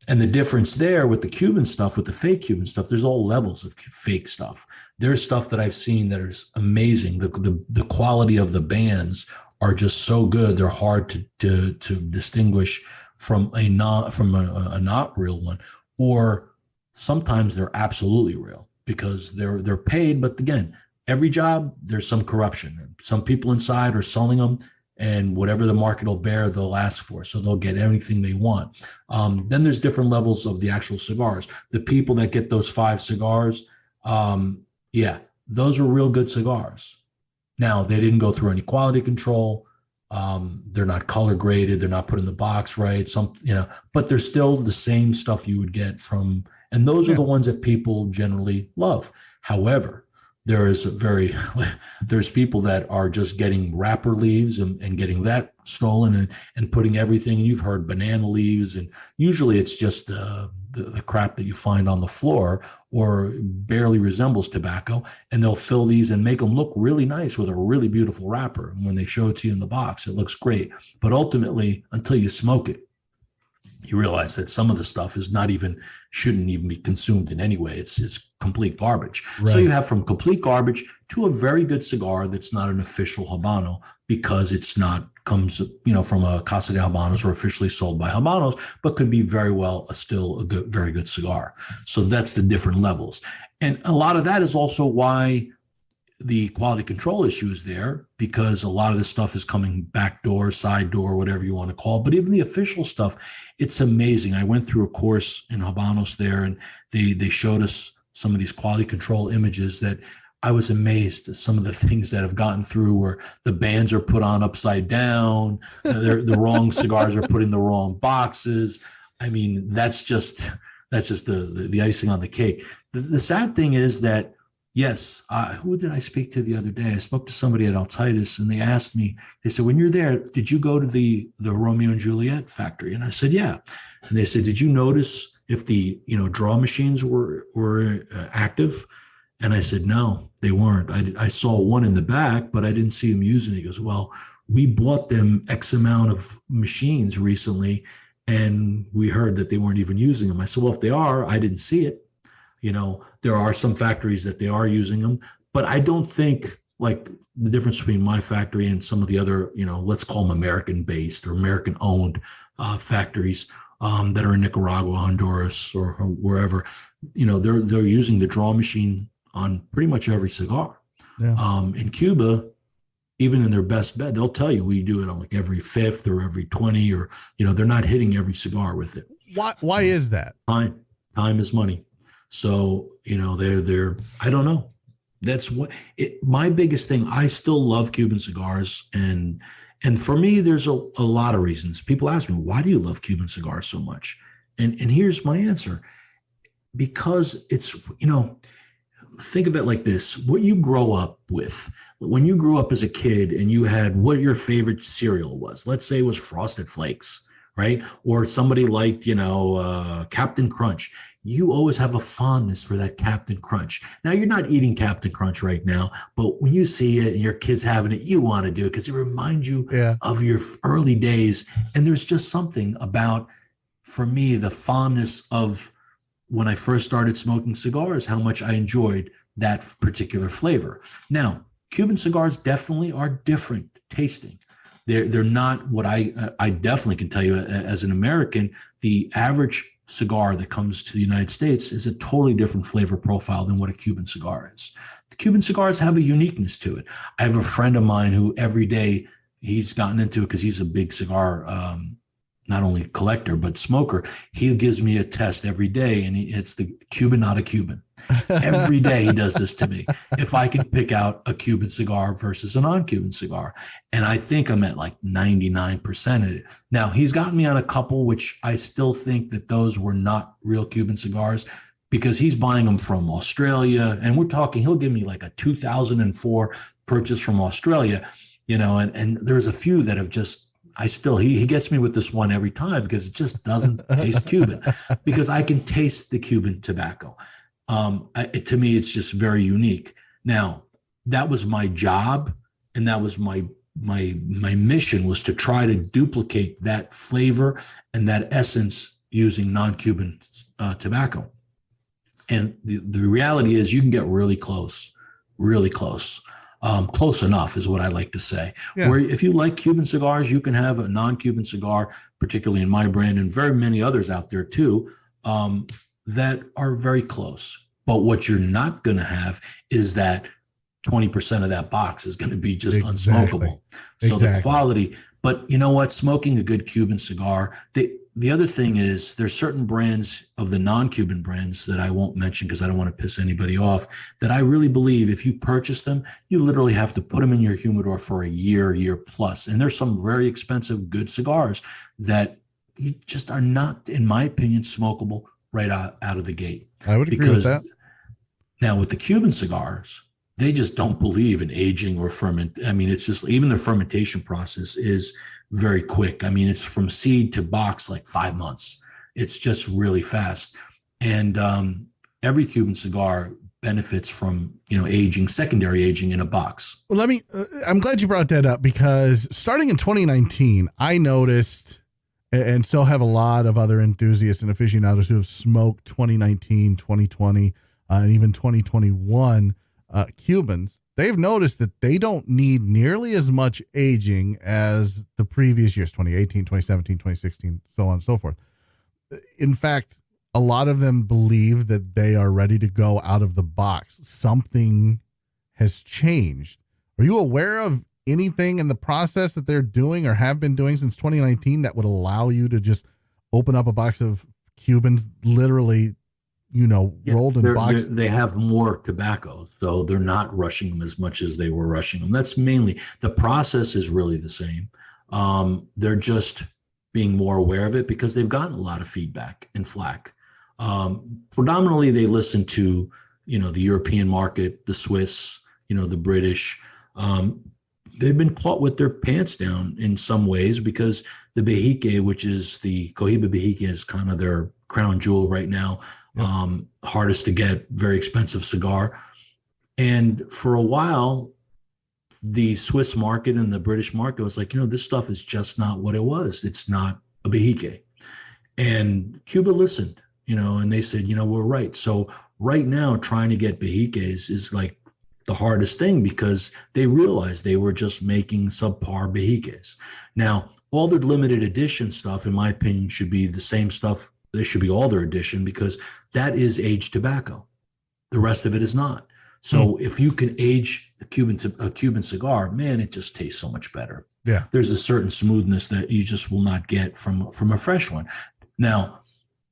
And the difference there with the Cuban stuff, with the fake Cuban stuff, there's all levels of fake stuff. There's stuff that I've seen that is amazing. The quality of the bands are just so good. They're hard to distinguish from a not real one, or sometimes they're absolutely real because they're paid. But again, every job, there's some corruption. Some people inside are selling them, and whatever the market will bear, they'll ask for. So they'll get anything they want. Then there's different levels of the actual cigars. The people that get those 5 cigars, those are real good cigars. Now, they didn't go through any quality control. They're not color graded. They're not put in the box right. But they're still the same stuff you would get from, and those are the ones that people generally love. However, there's people that are just getting wrapper leaves and getting that stolen and putting everything. You've heard banana leaves, and usually it's just the crap that you find on the floor or barely resembles tobacco. And they'll fill these and make them look really nice with a really beautiful wrapper. And when they show it to you in the box, it looks great. But ultimately, until you smoke it, you realize that some of the stuff shouldn't even be consumed in any way. It's complete garbage. Right. So you have from complete garbage to a very good cigar that's not an official Habano because comes from a Casa de Habanos or officially sold by Habanos, but could be very well still a very good cigar. So that's the different levels. And a lot of that is also why the quality control issue is there, because a lot of this stuff is coming back door, side door, whatever you want to call it. But even the official stuff, it's amazing. I went through a course in Habanos there, and they showed us some of these quality control images that I was amazed at some of the things that have gotten through, where the bands are put on upside down, the wrong cigars are put in the wrong boxes. I mean, that's just the icing on the cake. The sad thing is that, yes, who did I speak to the other day? I spoke to somebody at Altitis, and they asked me, they said, when you're there, did you go to the Romeo and Juliet factory? And I said, yeah. And they said, did you notice if the draw machines were active? And I said, no, they weren't. I saw one in the back, but I didn't see them using it. He goes, well, we bought them X amount of machines recently, and we heard that they weren't even using them. I said, well, if they are, I didn't see it. There are some factories that they are using them, but I don't think like the difference between my factory and some of the other, let's call them American-based or American-owned factories that are in Nicaragua, Honduras, or wherever. They're using the draw machine on pretty much every cigar. Yeah. In Cuba, even in their best bet, they'll tell you we do it on like every 5th or every 20, or they're not hitting every cigar with it. Why is that? Time is money. So, they're, I don't know. That's my biggest thing. I still love Cuban cigars. And for me, there's a lot of reasons. People ask me, why do you love Cuban cigars so much? And here's my answer. because it's, think of it like this: what you grow up with. When you grew up as a kid and you had what your favorite cereal was, let's say it was Frosted Flakes, right? Or somebody liked, Captain Crunch. You always have a fondness for that Captain Crunch. Now, you're not eating Captain Crunch right now, but when you see it and your kid's having it, you want to do it because it reminds you of your early days. And there's just something about, for me, the fondness of when I first started smoking cigars, how much I enjoyed that particular flavor. Now, Cuban cigars definitely are different tasting. They're not what I definitely can tell you as an American, the average cigar that comes to the United States is a totally different flavor profile than what a Cuban cigar is. The Cuban cigars have a uniqueness to it. I have a friend of mine who every day he's gotten into it because he's a big cigar, not only collector, but smoker. He gives me a test every day, and it's the Cuban, not a Cuban. Every day he does this to me. If I can pick out a Cuban cigar versus a non-Cuban cigar. And I think I'm at like 99% of it. Now, he's gotten me on a couple, which I still think that those were not real Cuban cigars because he's buying them from Australia. And we're talking, he'll give me like a 2004 purchase from Australia, and there's a few that have just, he gets me with this one every time because it just doesn't taste Cuban because I can taste the Cuban tobacco. To me, it's just very unique. Now, that was my job, and that was my mission, was to try to duplicate that flavor and that essence using non-Cuban tobacco. And the reality is, you can get really close. Close enough is what I like to say. Yeah. Where if you like Cuban cigars, you can have a non-Cuban cigar, particularly in my brand and very many others out there too, that are very close. But what you're not going to have is that 20% of that box is going to be just unsmokable. So the quality, but you know what? Smoking a good Cuban cigar, the other thing is there's certain brands of the non-Cuban brands that I won't mention because I don't want to piss anybody off, that I really believe if you purchase them, you literally have to put them in your humidor for a year plus. And there's some very expensive, good cigars that you just are not, in my opinion, smokable right out of the gate. I would agree with that. Now with the Cuban cigars, they just don't believe in aging or ferment. I mean, it's just, even the fermentation process is very quick. I mean, it's from seed to box, like 5 months. It's just really fast. And every Cuban cigar benefits from, aging, secondary aging in a box. Well, I'm glad you brought that up because starting in 2019, I noticed, and still have a lot of other enthusiasts and aficionados who have smoked 2019, 2020, and even 2021 Cubans. They've noticed that they don't need nearly as much aging as the previous years, 2018, 2017, 2016, so on and so forth. In fact, a lot of them believe that they are ready to go out of the box. Something has changed. Are you aware of anything in the process that they're doing or have been doing since 2019 that would allow you to just open up a box of Cubans, literally, rolled in boxes? They have more tobacco, so they're not rushing them as much as they were rushing them. That's mainly, the process is really the same. They're just being more aware of it because they've gotten a lot of feedback and flack. Predominantly, they listen to, the European market, the Swiss, the British. They've been caught with their pants down in some ways because the Bejique, which is the Cohiba Bejique, is kind of their crown jewel right now. Hardest to get, very expensive cigar. And for a while, the Swiss market and the British market was like, this stuff is just not what it was. It's not a Bejique. And Cuba listened, and they said, we're right. So right now, trying to get Bejiques is like the hardest thing because they realized they were just making subpar Bejiques. Now, all their limited edition stuff, in my opinion, should be the same stuff. They should be all their edition because that is aged tobacco. The rest of it is not. So if you can age a Cuban cigar, man, it just tastes so much better. Yeah. There's a certain smoothness that you just will not get from a fresh one. Now,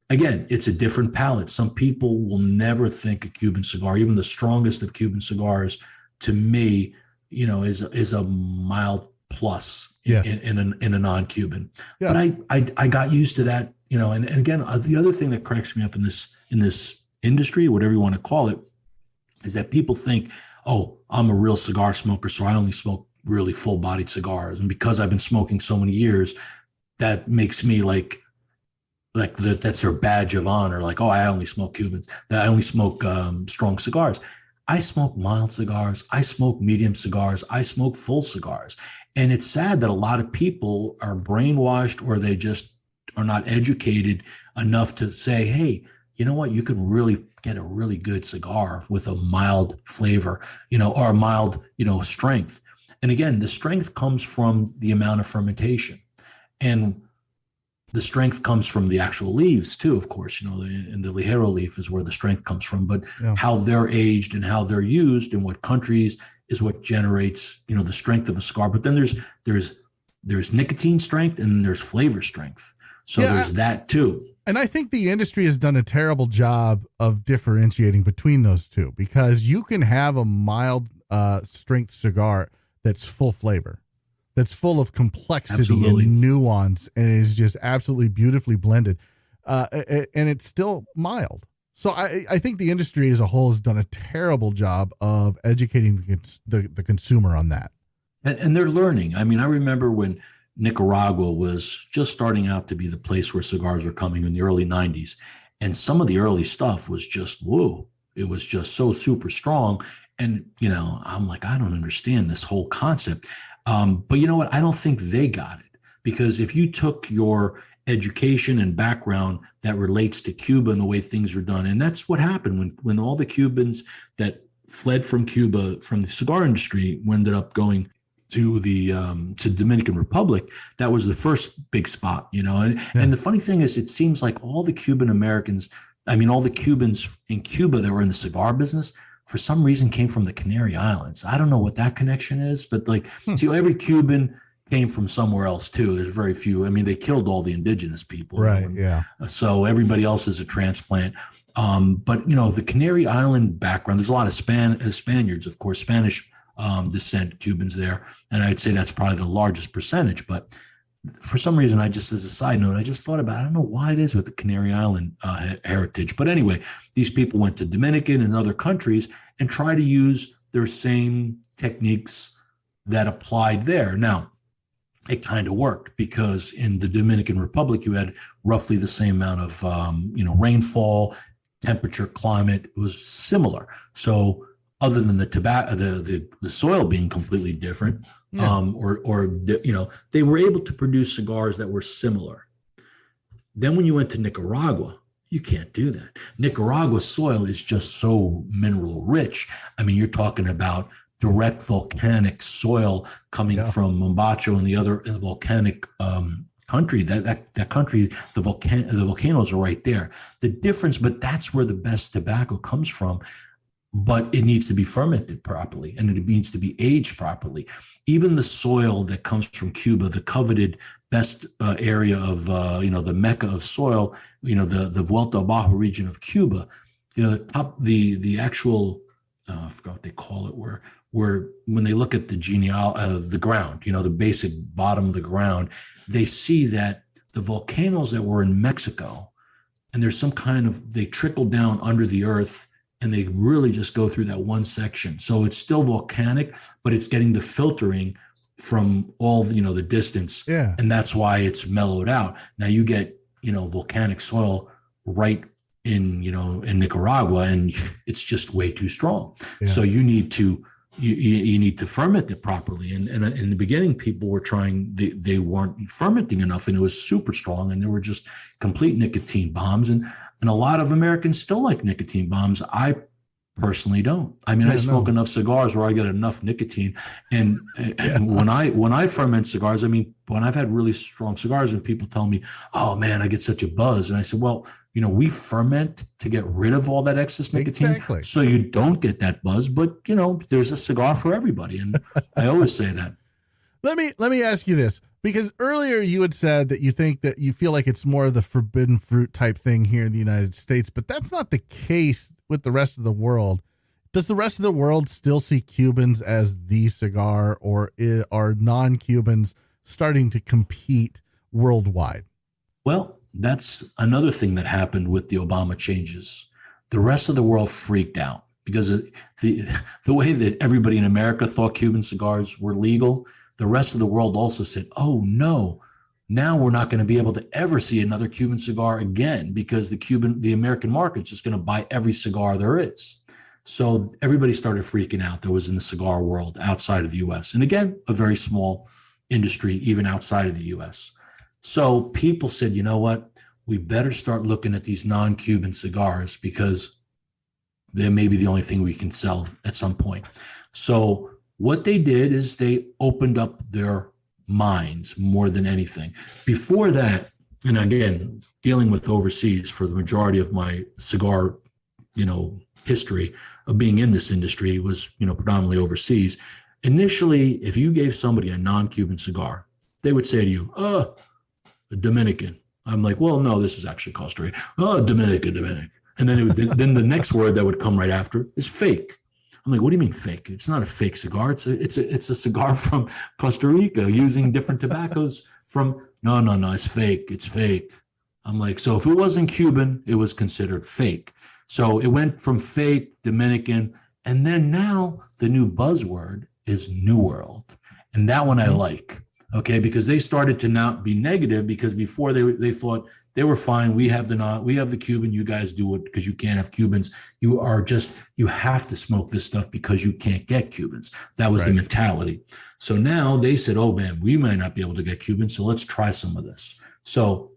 again, it's a different palate. Some people will never think a Cuban cigar, even the strongest of Cuban cigars, to me, is a mild plus in a non-Cuban. Yeah. But I got used to that. And again, the other thing that cracks me up in this industry, whatever you want to call it, is that people think, oh, I'm a real cigar smoker, so I only smoke really full-bodied cigars. And because I've been smoking so many years, that makes me like that's their badge of honor. Like, oh, I only smoke Cubans. I only smoke strong cigars. I smoke mild cigars. I smoke medium cigars. I smoke full cigars. And it's sad that a lot of people are brainwashed, or they just are not educated enough to say, hey, you know what? You can really get a really good cigar with a mild flavor, or a mild, strength. And again, the strength comes from the amount of fermentation, and the strength comes from the actual leaves too, of course. And the Ligero leaf is where the strength comes from, but how they're aged and how they're used in what countries is what generates, the strength of a cigar. But then there's nicotine strength and there's flavor strength. So there's that too. And I think the industry has done a terrible job of differentiating between those two, because you can have a mild strength cigar that's full flavor, that's full of complexity and nuance, and is just absolutely beautifully blended. And it's still mild. So I think the industry as a whole has done a terrible job of educating the consumer on that. And they're learning. I mean, I remember when Nicaragua was just starting out to be the place where cigars were coming in the early 90s. And some of the early stuff was just, whoa, it was just so super strong. And, I'm like, I don't understand this whole concept. But you know what? I don't think they got it, because if you took your education and background that relates to Cuba and the way things are done, and that's what happened when all the Cubans that fled from Cuba from the cigar industry ended up going to the to Dominican Republic. That was the first big spot, and the funny thing is, it seems like all the Cuban Americans, all the Cubans in Cuba that were in the cigar business, for some reason came from the Canary Islands. I don't know what that connection is, but see, every Cuban came from somewhere else too. There's very few. They killed all the indigenous people. Right. Yeah. So everybody else is a transplant. But the Canary Island background, there's a lot of Spaniards, of course, Spanish descent Cubans there. And I'd say that's probably the largest percentage. But for some reason, as a side note, I just thought about, I don't know why it is with the Canary Island heritage. But anyway, these people went to Dominican and other countries and try to use their same techniques that applied there. Now, it kind of worked, because in the Dominican Republic, you had roughly the same amount of, rainfall, temperature, climate. It was similar. So other than the tobacco, the soil being completely different, they were able to produce cigars that were similar. Then when you went to Nicaragua, you can't do that. Nicaragua's soil is just so mineral rich. You're talking about direct volcanic soil coming from Mombacho and the other volcanic country. That country, the volcanoes are right there. The difference, but that's where the best tobacco comes from. But it needs to be fermented properly, and it needs to be aged properly. Even the soil that comes from Cuba, the coveted best area of, the Mecca of soil, the Vuelta Baja region of Cuba, the actual, I forgot what they call it, where when they look at the the ground, the basic bottom of the ground, they see that the volcanoes that were in Mexico, and there's some they trickle down under the earth, and they really just go through that one section. So it's still volcanic, but it's getting the filtering from all, the distance. Yeah. And that's why it's mellowed out. Now you get, volcanic soil right in Nicaragua, and it's just way too strong. Yeah. So you need to ferment it properly. And in the beginning, people were trying, they weren't fermenting enough, and it was super strong, and they were just complete nicotine bombs. And a lot of Americans still like nicotine bombs. I personally don't. I smoke enough cigars where I get enough nicotine. And when I ferment cigars, when I've had really strong cigars and people tell me, oh man, I get such a buzz. And I said, well, we ferment to get rid of all that excess nicotine. Exactly. So you don't get that buzz, but there's a cigar for everybody. And I always say that. Let me ask you this, because earlier you had said that you feel like it's more of the forbidden fruit type thing here in the United States, but that's not the case with the rest of the world. Does the rest of the world still see Cubans as the cigar, or are non-Cubans starting to compete worldwide? Well, that's another thing that happened with the Obama changes. the rest of the world freaked out because the way that everybody in America thought Cuban cigars were legal, the rest of the world also said, oh no, now we're not going to be able to ever see another Cuban cigar again because the American market's just going to buy every cigar there is. So everybody started freaking out that was in the cigar world outside of the US. And again, a very small industry, even outside of the US. So people said, you know what? We better start looking at these non-Cuban cigars because they may be the only thing we can sell at some point. So what they did is they opened up their minds more than anything. Before that, and again, dealing with overseas for the majority of my cigar, history of being in this industry was, predominantly overseas. Initially, if you gave somebody a non-Cuban cigar, they would say to you, a Dominican. I'm like, well, no, this is actually Costa Rica. Oh, Dominican. And then then the next word that would come right after is fake. I'm like, what do you mean fake? It's not a fake cigar. It's a cigar from Costa Rica using different tobaccos from, no, it's fake. It's fake. I'm like, so if it wasn't Cuban, it was considered fake. So it went from fake, Dominican, and then now the new buzzword is New World. And that one I like, okay, because they started to not be negative because before they thought they were fine. We have the Cuban, you guys do it because you can't have Cubans. You have to smoke this stuff because you can't get Cubans. That was the mentality. So now they said, oh man, we might not be able to get Cubans. So let's try some of this. So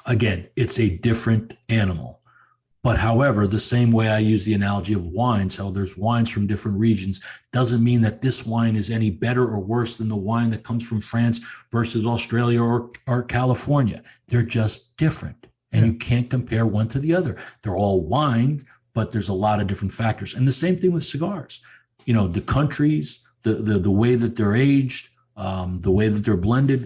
again, it's a different animal. But however, the same way I use the analogy of wines, how there's wines from different regions, doesn't mean that this wine is any better or worse than the wine that comes from France versus Australia or California. They're just different. And you can't compare one to the other. They're all wines, but there's a lot of different factors. And the same thing with cigars. The countries, the way that they're aged, the way that they're blended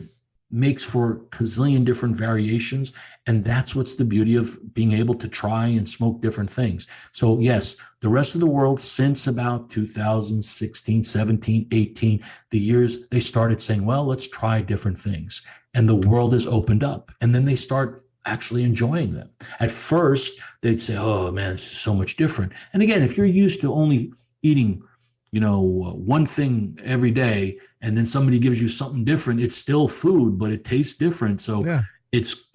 makes for a gazillion different variations. And that's what's the beauty of being able to try and smoke different things. So yes, the rest of the world since about 2016, 17, 18, the years they started saying, well, let's try different things. And the world has opened up and then they start actually enjoying them. At first they'd say, oh man, this is so much different. And again, if you're used to only eating one thing every day, and then somebody gives you something different, it's still food, but it tastes different. So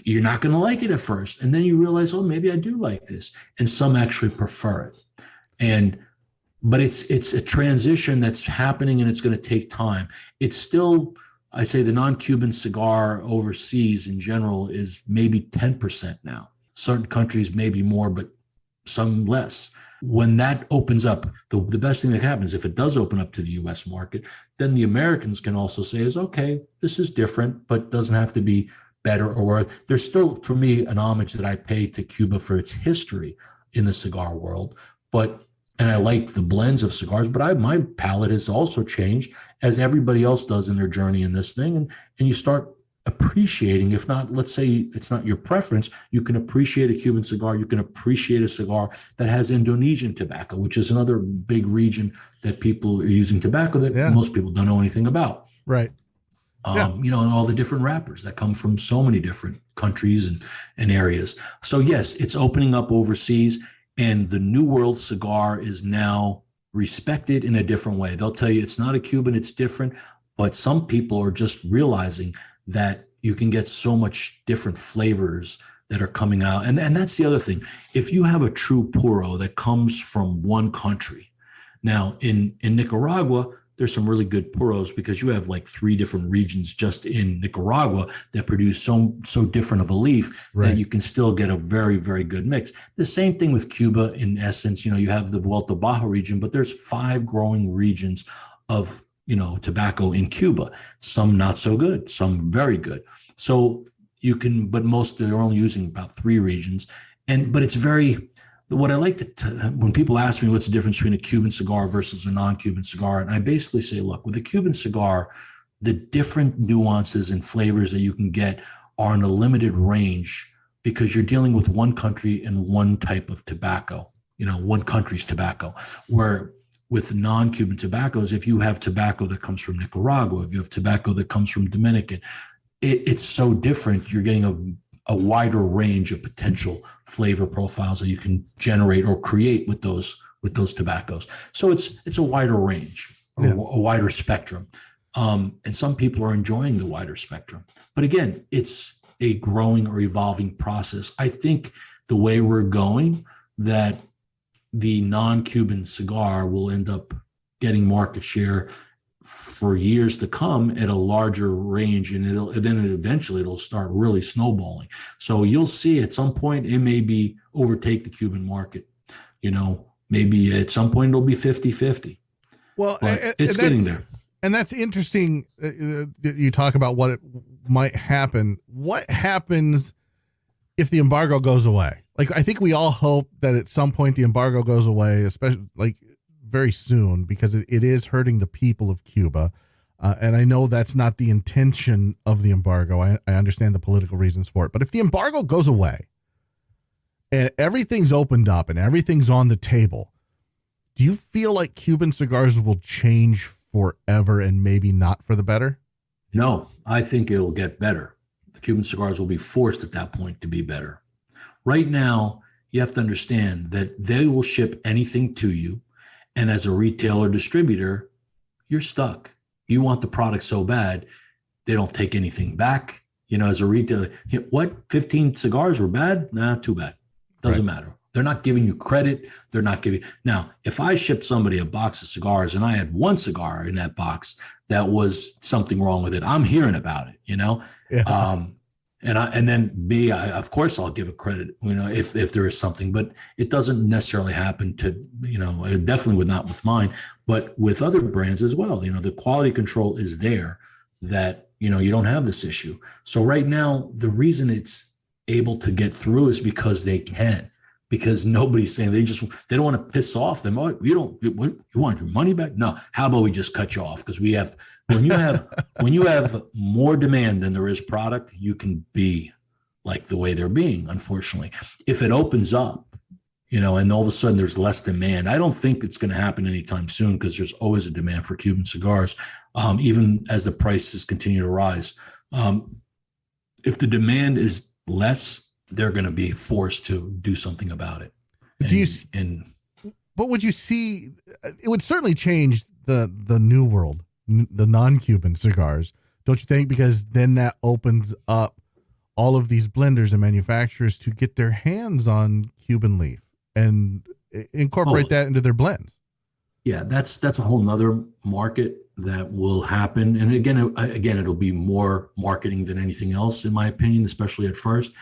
you're not going to like it at first. And then you realize, oh, maybe I do like this. And some actually prefer it. But it's a transition that's happening and it's going to take time. It's still, I say the non-Cuban cigar overseas in general is maybe 10% now. Certain countries maybe more, but some less. When that opens up, the best thing that happens, if it does open up to the US market, then the Americans can also say is, okay, this is different, but doesn't have to be better or worse. There's still, for me, an homage that I pay to Cuba for its history in the cigar world. And I like the blends of cigars, but my palate has also changed as everybody else does in their journey in this thing. And you start appreciating, if not, let's say it's not your preference, you can appreciate a Cuban cigar. You can appreciate a cigar that has Indonesian tobacco, which is another big region that people are using tobacco that most people don't know anything about. Right. And all the different wrappers that come from so many different countries and areas. So yes, it's opening up overseas, and the New World cigar is now respected in a different way. They'll tell you it's not a Cuban, it's different, but some people are just realizing that you can get so much different flavors that are coming out. And that's the other thing. If you have a true puro that comes from one country, now in Nicaragua, there's some really good puros because you have like 3 different regions just in Nicaragua that produce so different of a leaf that you can still get a very, very good mix. The same thing with Cuba in essence. You have the Vuelta Baja region, but there's 5 growing regions of tobacco in Cuba, some not so good, some very good. So but most they're only using about 3 regions. But it's what I like when people ask me what's the difference between a Cuban cigar versus a non-Cuban cigar, and I basically say, look, with a Cuban cigar, the different nuances and flavors that you can get are in a limited range because you're dealing with one country and one type of tobacco, one country's tobacco, where with non-Cuban tobaccos, if you have tobacco that comes from Nicaragua, if you have tobacco that comes from Dominican, it's so different. You're getting a wider range of potential flavor profiles that you can generate or create with those tobaccos. So it's a wider range, or a wider spectrum. And some people are enjoying the wider spectrum. But again, it's a growing or evolving process. I think the way we're going, that the non-Cuban cigar will end up getting market share for years to come at a larger range, and eventually it'll start really snowballing. So you'll see at some point it may overtake the Cuban market. Maybe at some point it'll be 50-50. Well, it's getting there. And that's interesting. You talk about what might happen. What happens if the embargo goes away? Like, I think we all hope that at some point the embargo goes away, especially like very soon, because it is hurting the people of Cuba. And I know that's not the intention of the embargo. I understand the political reasons for it. But if the embargo goes away and everything's opened up and everything's on the table, do you feel like Cuban cigars will change forever and maybe not for the better? No, I think it'll get better. The Cuban cigars will be forced at that point to be better. Right now, you have to understand that they will ship anything to you. And as a retailer distributor, you're stuck. You want the product so bad, they don't take anything back. As a retailer, what? 15 cigars were bad? Nah, too bad. Doesn't matter. They're not giving you credit. They're not giving. Now, if I shipped somebody a box of cigars and I had one cigar in that box that was something wrong with it, I'm hearing about it, Yeah. And then B, of course I'll give a credit, if there is something, but it doesn't necessarily happen to, it definitely would not with mine, but with other brands as well. The quality control is there, that, you don't have this issue. So right now, the reason it's able to get through is because they can. Because nobody's saying, they don't want to piss off them. Oh, you want your money back? No. How about we just cut you off? Because when you have more demand than there is product, you can be like the way they're being, unfortunately. If it opens up, and all of a sudden there's less demand, I don't think it's going to happen anytime soon, because there's always a demand for Cuban cigars, even as the prices continue to rise. If the demand is less, they're going to be forced to do something about it. But would you see, it would certainly change the new world, the non-Cuban cigars, don't you think? Because then that opens up all of these blenders and manufacturers to get their hands on Cuban leaf and incorporate that into their blends. Yeah, that's a whole nother market that will happen. And again, it'll be more marketing than anything else, in my opinion, especially at first.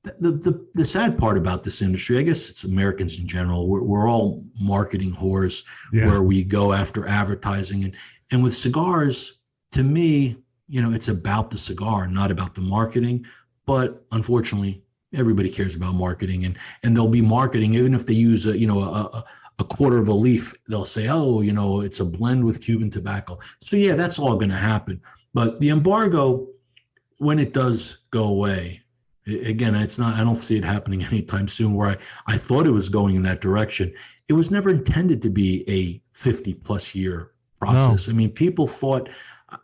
The sad part about this industry, I guess it's Americans in general, we're all marketing whores, where we go after advertising. And with cigars, to me, it's about the cigar, not about the marketing. But unfortunately, everybody cares about marketing, and they'll be marketing, even if they use a quarter of a leaf, they'll say, oh, it's a blend with Cuban tobacco. So yeah, that's all going to happen. But the embargo, when it does go away, again, I don't see it happening anytime soon, where I thought it was going in that direction. It was never intended to be a 50+ year process. No. I mean, people thought,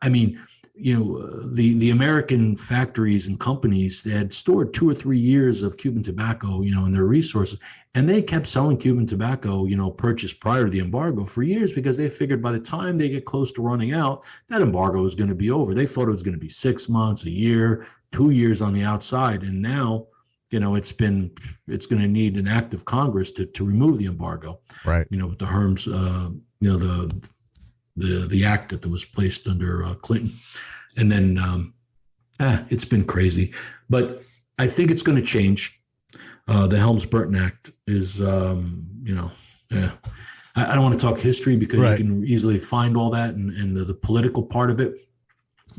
the American factories and companies, they had stored 2 or 3 years of Cuban tobacco, in their resources, and they kept selling Cuban tobacco, purchased prior to the embargo for years, because they figured by the time they get close to running out, that embargo is going to be over. They thought it was going to be 6 months, a year, 2 years on the outside. And now, it's going to need an act of Congress to remove the embargo, right? With the Herms, the act that was placed under Clinton. And then it's been crazy, but I think it's going to change. The Helms-Burton Act is, I don't want to talk history, because you can easily find all that and the political part of it.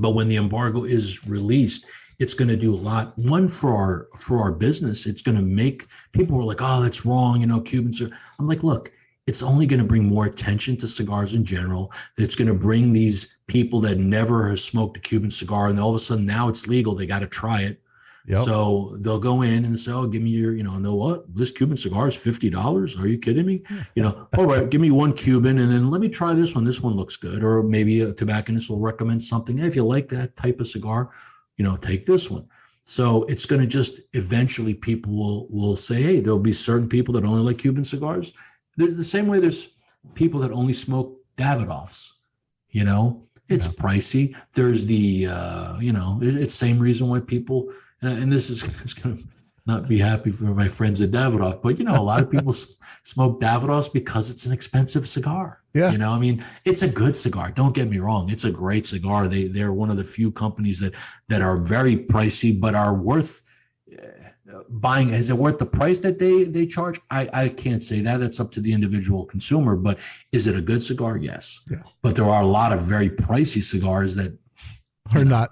But when the embargo is released, it's going to do a lot. One, for our business, it's going to make people are like, oh, that's wrong. Cubans are. I'm like, look, it's only going to bring more attention to cigars in general. It's going to bring these people that never have smoked a Cuban cigar, and all of a sudden now it's legal. They got to try it. Yep. So they'll go in and say, oh, give me your, and they'll, what? This Cuban cigar is $50? Are you kidding me? All right, give me one Cuban, and then let me try this one. This one looks good. Or maybe a tobacconist will recommend something. Hey, if you like that type of cigar, take this one. So it's going to just eventually people will say, hey, there'll be certain people that only like Cuban cigars. There's the same way there's people that only smoke Davidoffs, it's pricey. There's the, it's same reason why people, and this is going to not be happy for my friends at Davidoff, but a lot of people smoke Davidoffs because it's an expensive cigar. Yeah. It's a good cigar. Don't get me wrong. It's a great cigar. They're one of the few companies that are very pricey, but are worth buying. Is it worth the price that they charge? I can't say that. That's up to the individual consumer, but is it a good cigar? Yes. Yeah. But there are a lot of very pricey cigars that not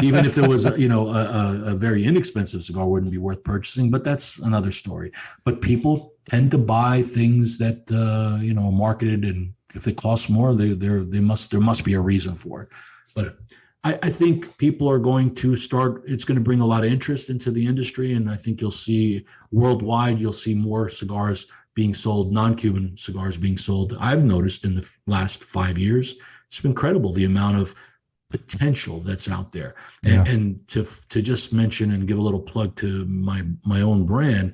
even if there was a very inexpensive cigar wouldn't be worth purchasing, but that's another story. But people tend to buy things that are marketed, and if they cost more, there must be a reason for it. But I think people are going to start, it's going to bring a lot of interest into the industry, and I think you'll see worldwide, you'll see more cigars being sold, non-Cuban cigars being sold. I've noticed in the last 5 years, it's been incredible the amount of potential that's out there. And to just mention and give a little plug to my own brand,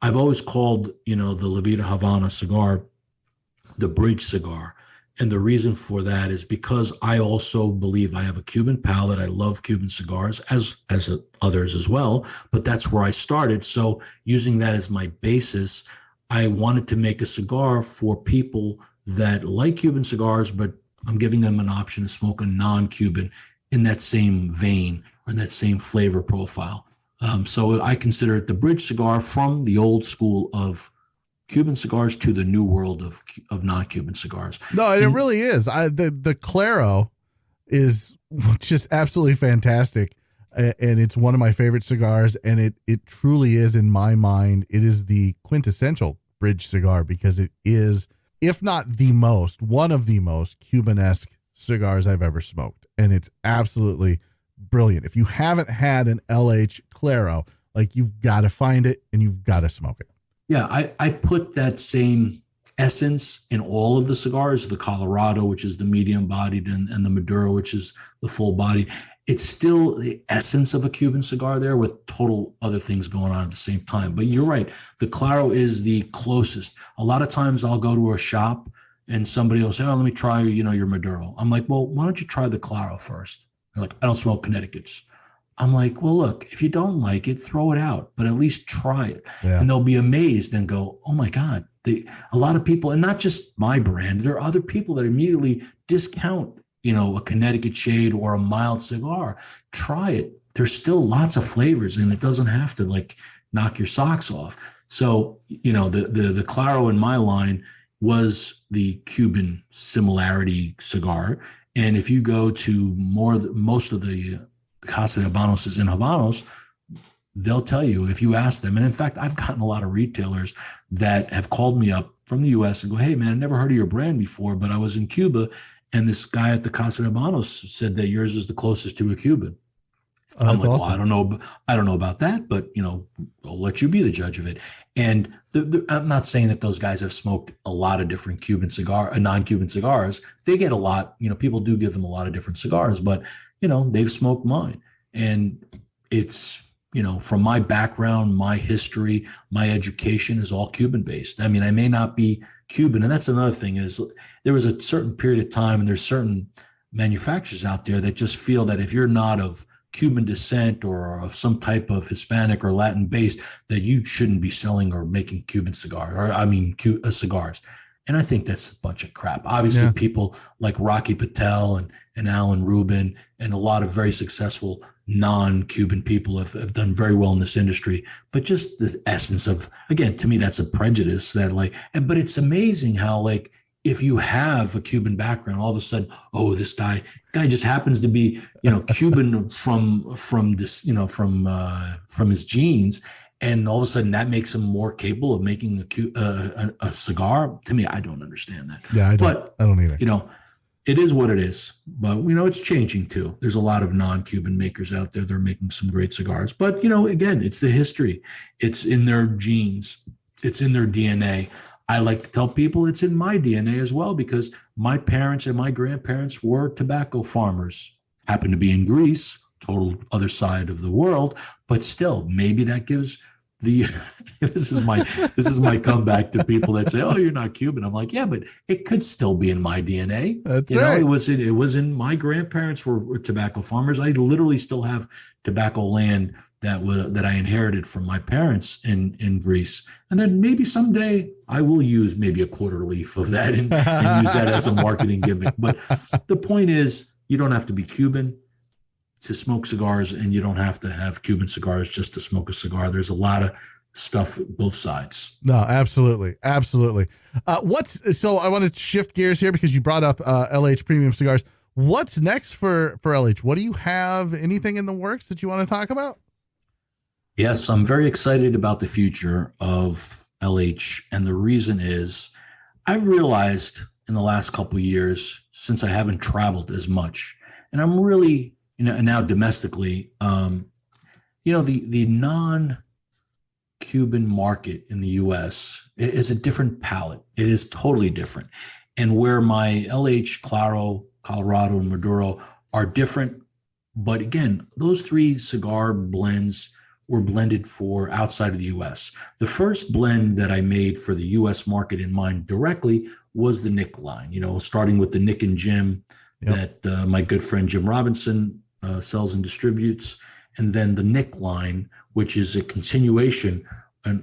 I've always called, the La Vida Havana cigar the bridge cigar. And the reason for that is because I also believe I have a Cuban palate. I love Cuban cigars, as others as well, but that's where I started. So using that as my basis, I wanted to make a cigar for people that like Cuban cigars, but I'm giving them an option to smoke a non-Cuban in that same vein or in that same flavor profile. So I consider it the bridge cigar from the old school of Cuban cigars to the new world of non-Cuban cigars. No, it really is. The Claro is just absolutely fantastic. And it's one of my favorite cigars. And it truly is, in my mind, it is the quintessential bridge cigar because it is, if not the most, one of the most Cuban-esque cigars I've ever smoked. And it's absolutely brilliant. If you haven't had an LH Claro, you've got to find it and you've got to smoke it. Yeah, I put that same essence in all of the cigars, the Colorado, which is the medium bodied, and the Maduro, which is the full bodied. It's still the essence of a Cuban cigar there with total other things going on at the same time. But you're right. The Claro is the closest. A lot of times I'll go to a shop and somebody will say, oh, let me try, your Maduro. I'm like, well, why don't you try the Claro first? They're like, I don't smoke Connecticut's. I'm like, well, look, if you don't like it, throw it out, but at least try it. Yeah. And they'll be amazed and go, oh my God, a lot of people, and not just my brand, there are other people that immediately discount, a Connecticut shade or a mild cigar. Try it. There's still lots of flavors and it doesn't have to knock your socks off. So, the Claro in my line was the Cuban similarity cigar. And if you go to most of the Casa de Habanos is in Habanos, they'll tell you if you ask them. And in fact, I've gotten a lot of retailers that have called me up from the US and go, hey man, I never heard of your brand before, but I was in Cuba and this guy at the Casa de Habanos said that yours is the closest to a Cuban. I'm like, awesome. Well, I don't know about that, but I'll let you be the judge of it. And I'm not saying that those guys have smoked a lot of different non-Cuban cigars. They get a lot, people do give them a lot of different cigars, but they've smoked mine. And it's, from my background, my history, my education is all Cuban based. I mean, I may not be Cuban. And that's another thing is there was a certain period of time and there's certain manufacturers out there that just feel that if you're not of Cuban descent or of some type of Hispanic or Latin based, that you shouldn't be selling or making Cuban cigars. And I think that's a bunch of crap. Obviously, people like Rocky Patel and Alan Rubin and a lot of very successful non-Cuban people have done very well in this industry. But just the essence of, again, to me, that's a prejudice but it's amazing how if you have a Cuban background, all of a sudden, oh, this guy just happens to be, Cuban from this, from his genes. And all of a sudden that makes him more capable of making a cigar. To me, I don't understand that. Yeah, I don't either. It is what it is. But, it's changing too. There's a lot of non-Cuban makers out there that are making some great cigars. But, again, it's the history. It's in their genes. It's in their DNA. I like to tell people it's in my DNA as well because my parents and my grandparents were tobacco farmers. Happened to be in Greece, total other side of the world, but still, maybe that gives the this is my comeback to people that say, "Oh, you're not Cuban." I'm like, yeah, but it could still be in my DNA. That's right. It was in my grandparents were tobacco farmers. I literally still have tobacco land that I inherited from my parents in Greece. And then maybe someday I will use maybe a quarter leaf of that and use that as a marketing gimmick. But the point is, you don't have to be Cuban to smoke cigars, and you don't have to have Cuban cigars just to smoke a cigar. There's a lot of stuff both sides. No, absolutely. Absolutely. So I want to shift gears here because you brought up LH Premium Cigars. What's next for LH? What do you have? Anything in the works that you want to talk about? Yes, I'm very excited about the future of LH. And the reason is I've realized in the last couple of years, since I haven't traveled as much, and I'm really, and now domestically, the non-Cuban market in the U.S. is a different palette. It is totally different. And where my LH, Claro, Colorado, and Maduro are different. But again, those three cigar blends were blended for outside of the U.S. The first blend that I made for the U.S. market in mind directly was the Nick line, starting with the Nick and Jim that my good friend Jim Robinson sells and distributes, and then the Nick line, which is a continuation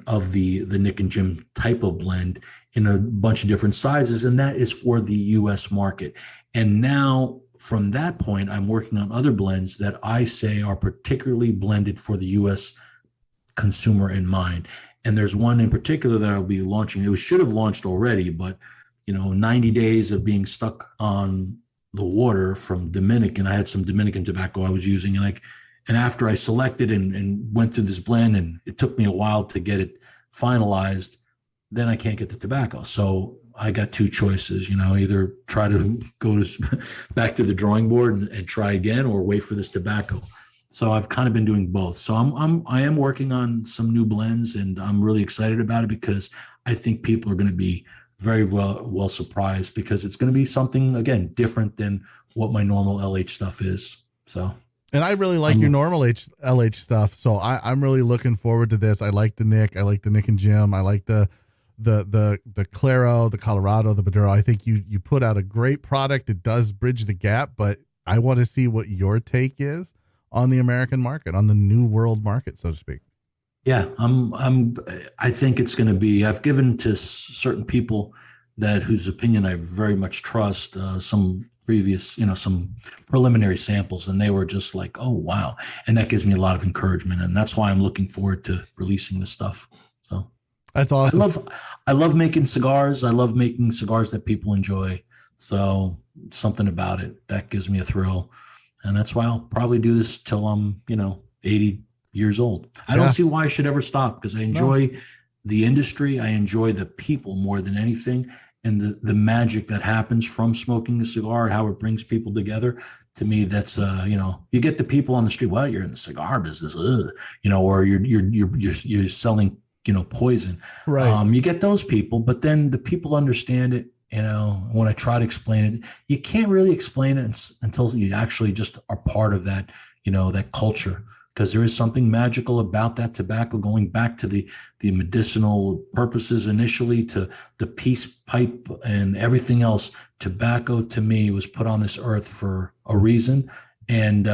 of the Nick and Jim type of blend in a bunch of different sizes, and that is for the U.S. market. And now from that point, I'm working on other blends that I say are particularly blended for the U.S. consumer in mind. And there's one in particular that I'll be launching. It should have launched already, but 90 days of being stuck on the water from Dominican. I had some Dominican tobacco I was using, and after I selected and went through this blend, and it took me a while to get it finalized, then I can't get the tobacco. So I got two choices, either try to go back to the drawing board and try again, or wait for this tobacco. So I've kind of been doing both. So I am working on some new blends, and I'm really excited about it because I think people are going to be very well surprised, because it's going to be something, again, different than what my normal LH stuff is. So, and I really like your normal LH stuff. So I'm really looking forward to this. I like the Nick and Jim. I like the Claro, the Colorado, the Maduro. I think you put out a great product. It does bridge the gap, but I want to see what your take is on the American market, on the new world market, so to speak. Yeah, I think it's going to be, I've given to certain people whose opinion I very much trust, some previous, some preliminary samples, and they were just like, oh, wow. And that gives me a lot of encouragement. And that's why I'm looking forward to releasing this stuff. So that's awesome. I love making cigars. I love making cigars that people enjoy. So something about it that gives me a thrill. And that's why I'll probably do this till I'm, 80 years old. I don't see why I should ever stop, because I enjoy the industry. I enjoy the people more than anything. And the magic that happens from smoking a cigar, how it brings people together. To me, that's, you get the people on the street, well, you're in the cigar business, or you're selling, poison. Right. You get those people, but then the people understand it. When I try to explain it, you can't really explain it until you actually just are part of that, that culture. Because there is something magical about that tobacco, going back to the medicinal purposes initially, to the peace pipe and everything else. Tobacco, to me, was put on this earth for a reason. And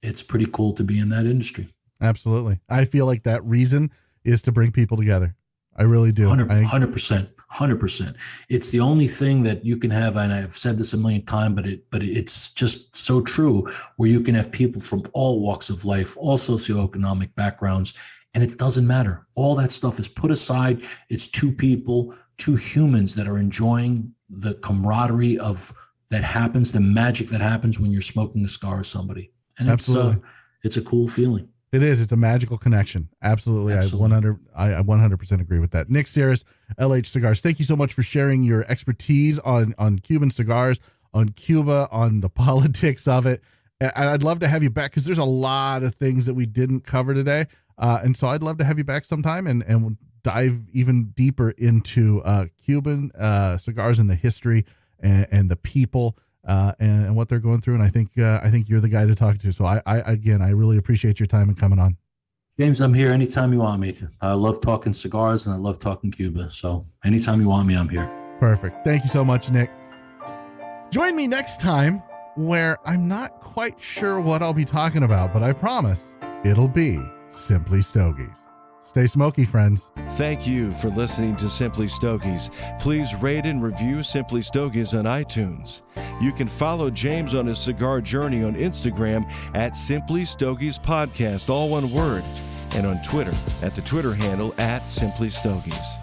it's pretty cool to be in that industry. Absolutely. I feel like that reason is to bring people together. I really do. 100%. 100%. It's the only thing that you can have, and I've said this a million times, but it's just so true, where you can have people from all walks of life, all socioeconomic backgrounds, and it doesn't matter. All that stuff is put aside. It's two people, two humans that are enjoying the camaraderie of that happens, the magic that happens when you're smoking a cigar with somebody. And it's a cool feeling. It is. It's a magical connection. Absolutely. I 100% agree with that. Nick Syris, LH Cigars. Thank you so much for sharing your expertise on Cuban cigars, on Cuba, on the politics of it. And I'd love to have you back, because there's a lot of things that we didn't cover today. And so I'd love to have you back sometime and we'll dive even deeper into Cuban cigars and the history and the people. and what they're going through. And I think you're the guy to talk to. So I really appreciate your time and coming on. James, I'm here anytime you want me to. I love talking cigars and I love talking Cuba. So anytime you want me, I'm here. Perfect. Thank you so much, Nick. Join me next time where I'm not quite sure what I'll be talking about, but I promise it'll be Simply Stogies. Stay smoky, friends. Thank you for listening to Simply Stogies. Please rate and review Simply Stogies on iTunes. You can follow James on his cigar journey on Instagram at Simply Stogies Podcast, all one word, and on Twitter at the Twitter handle at Simply Stogies.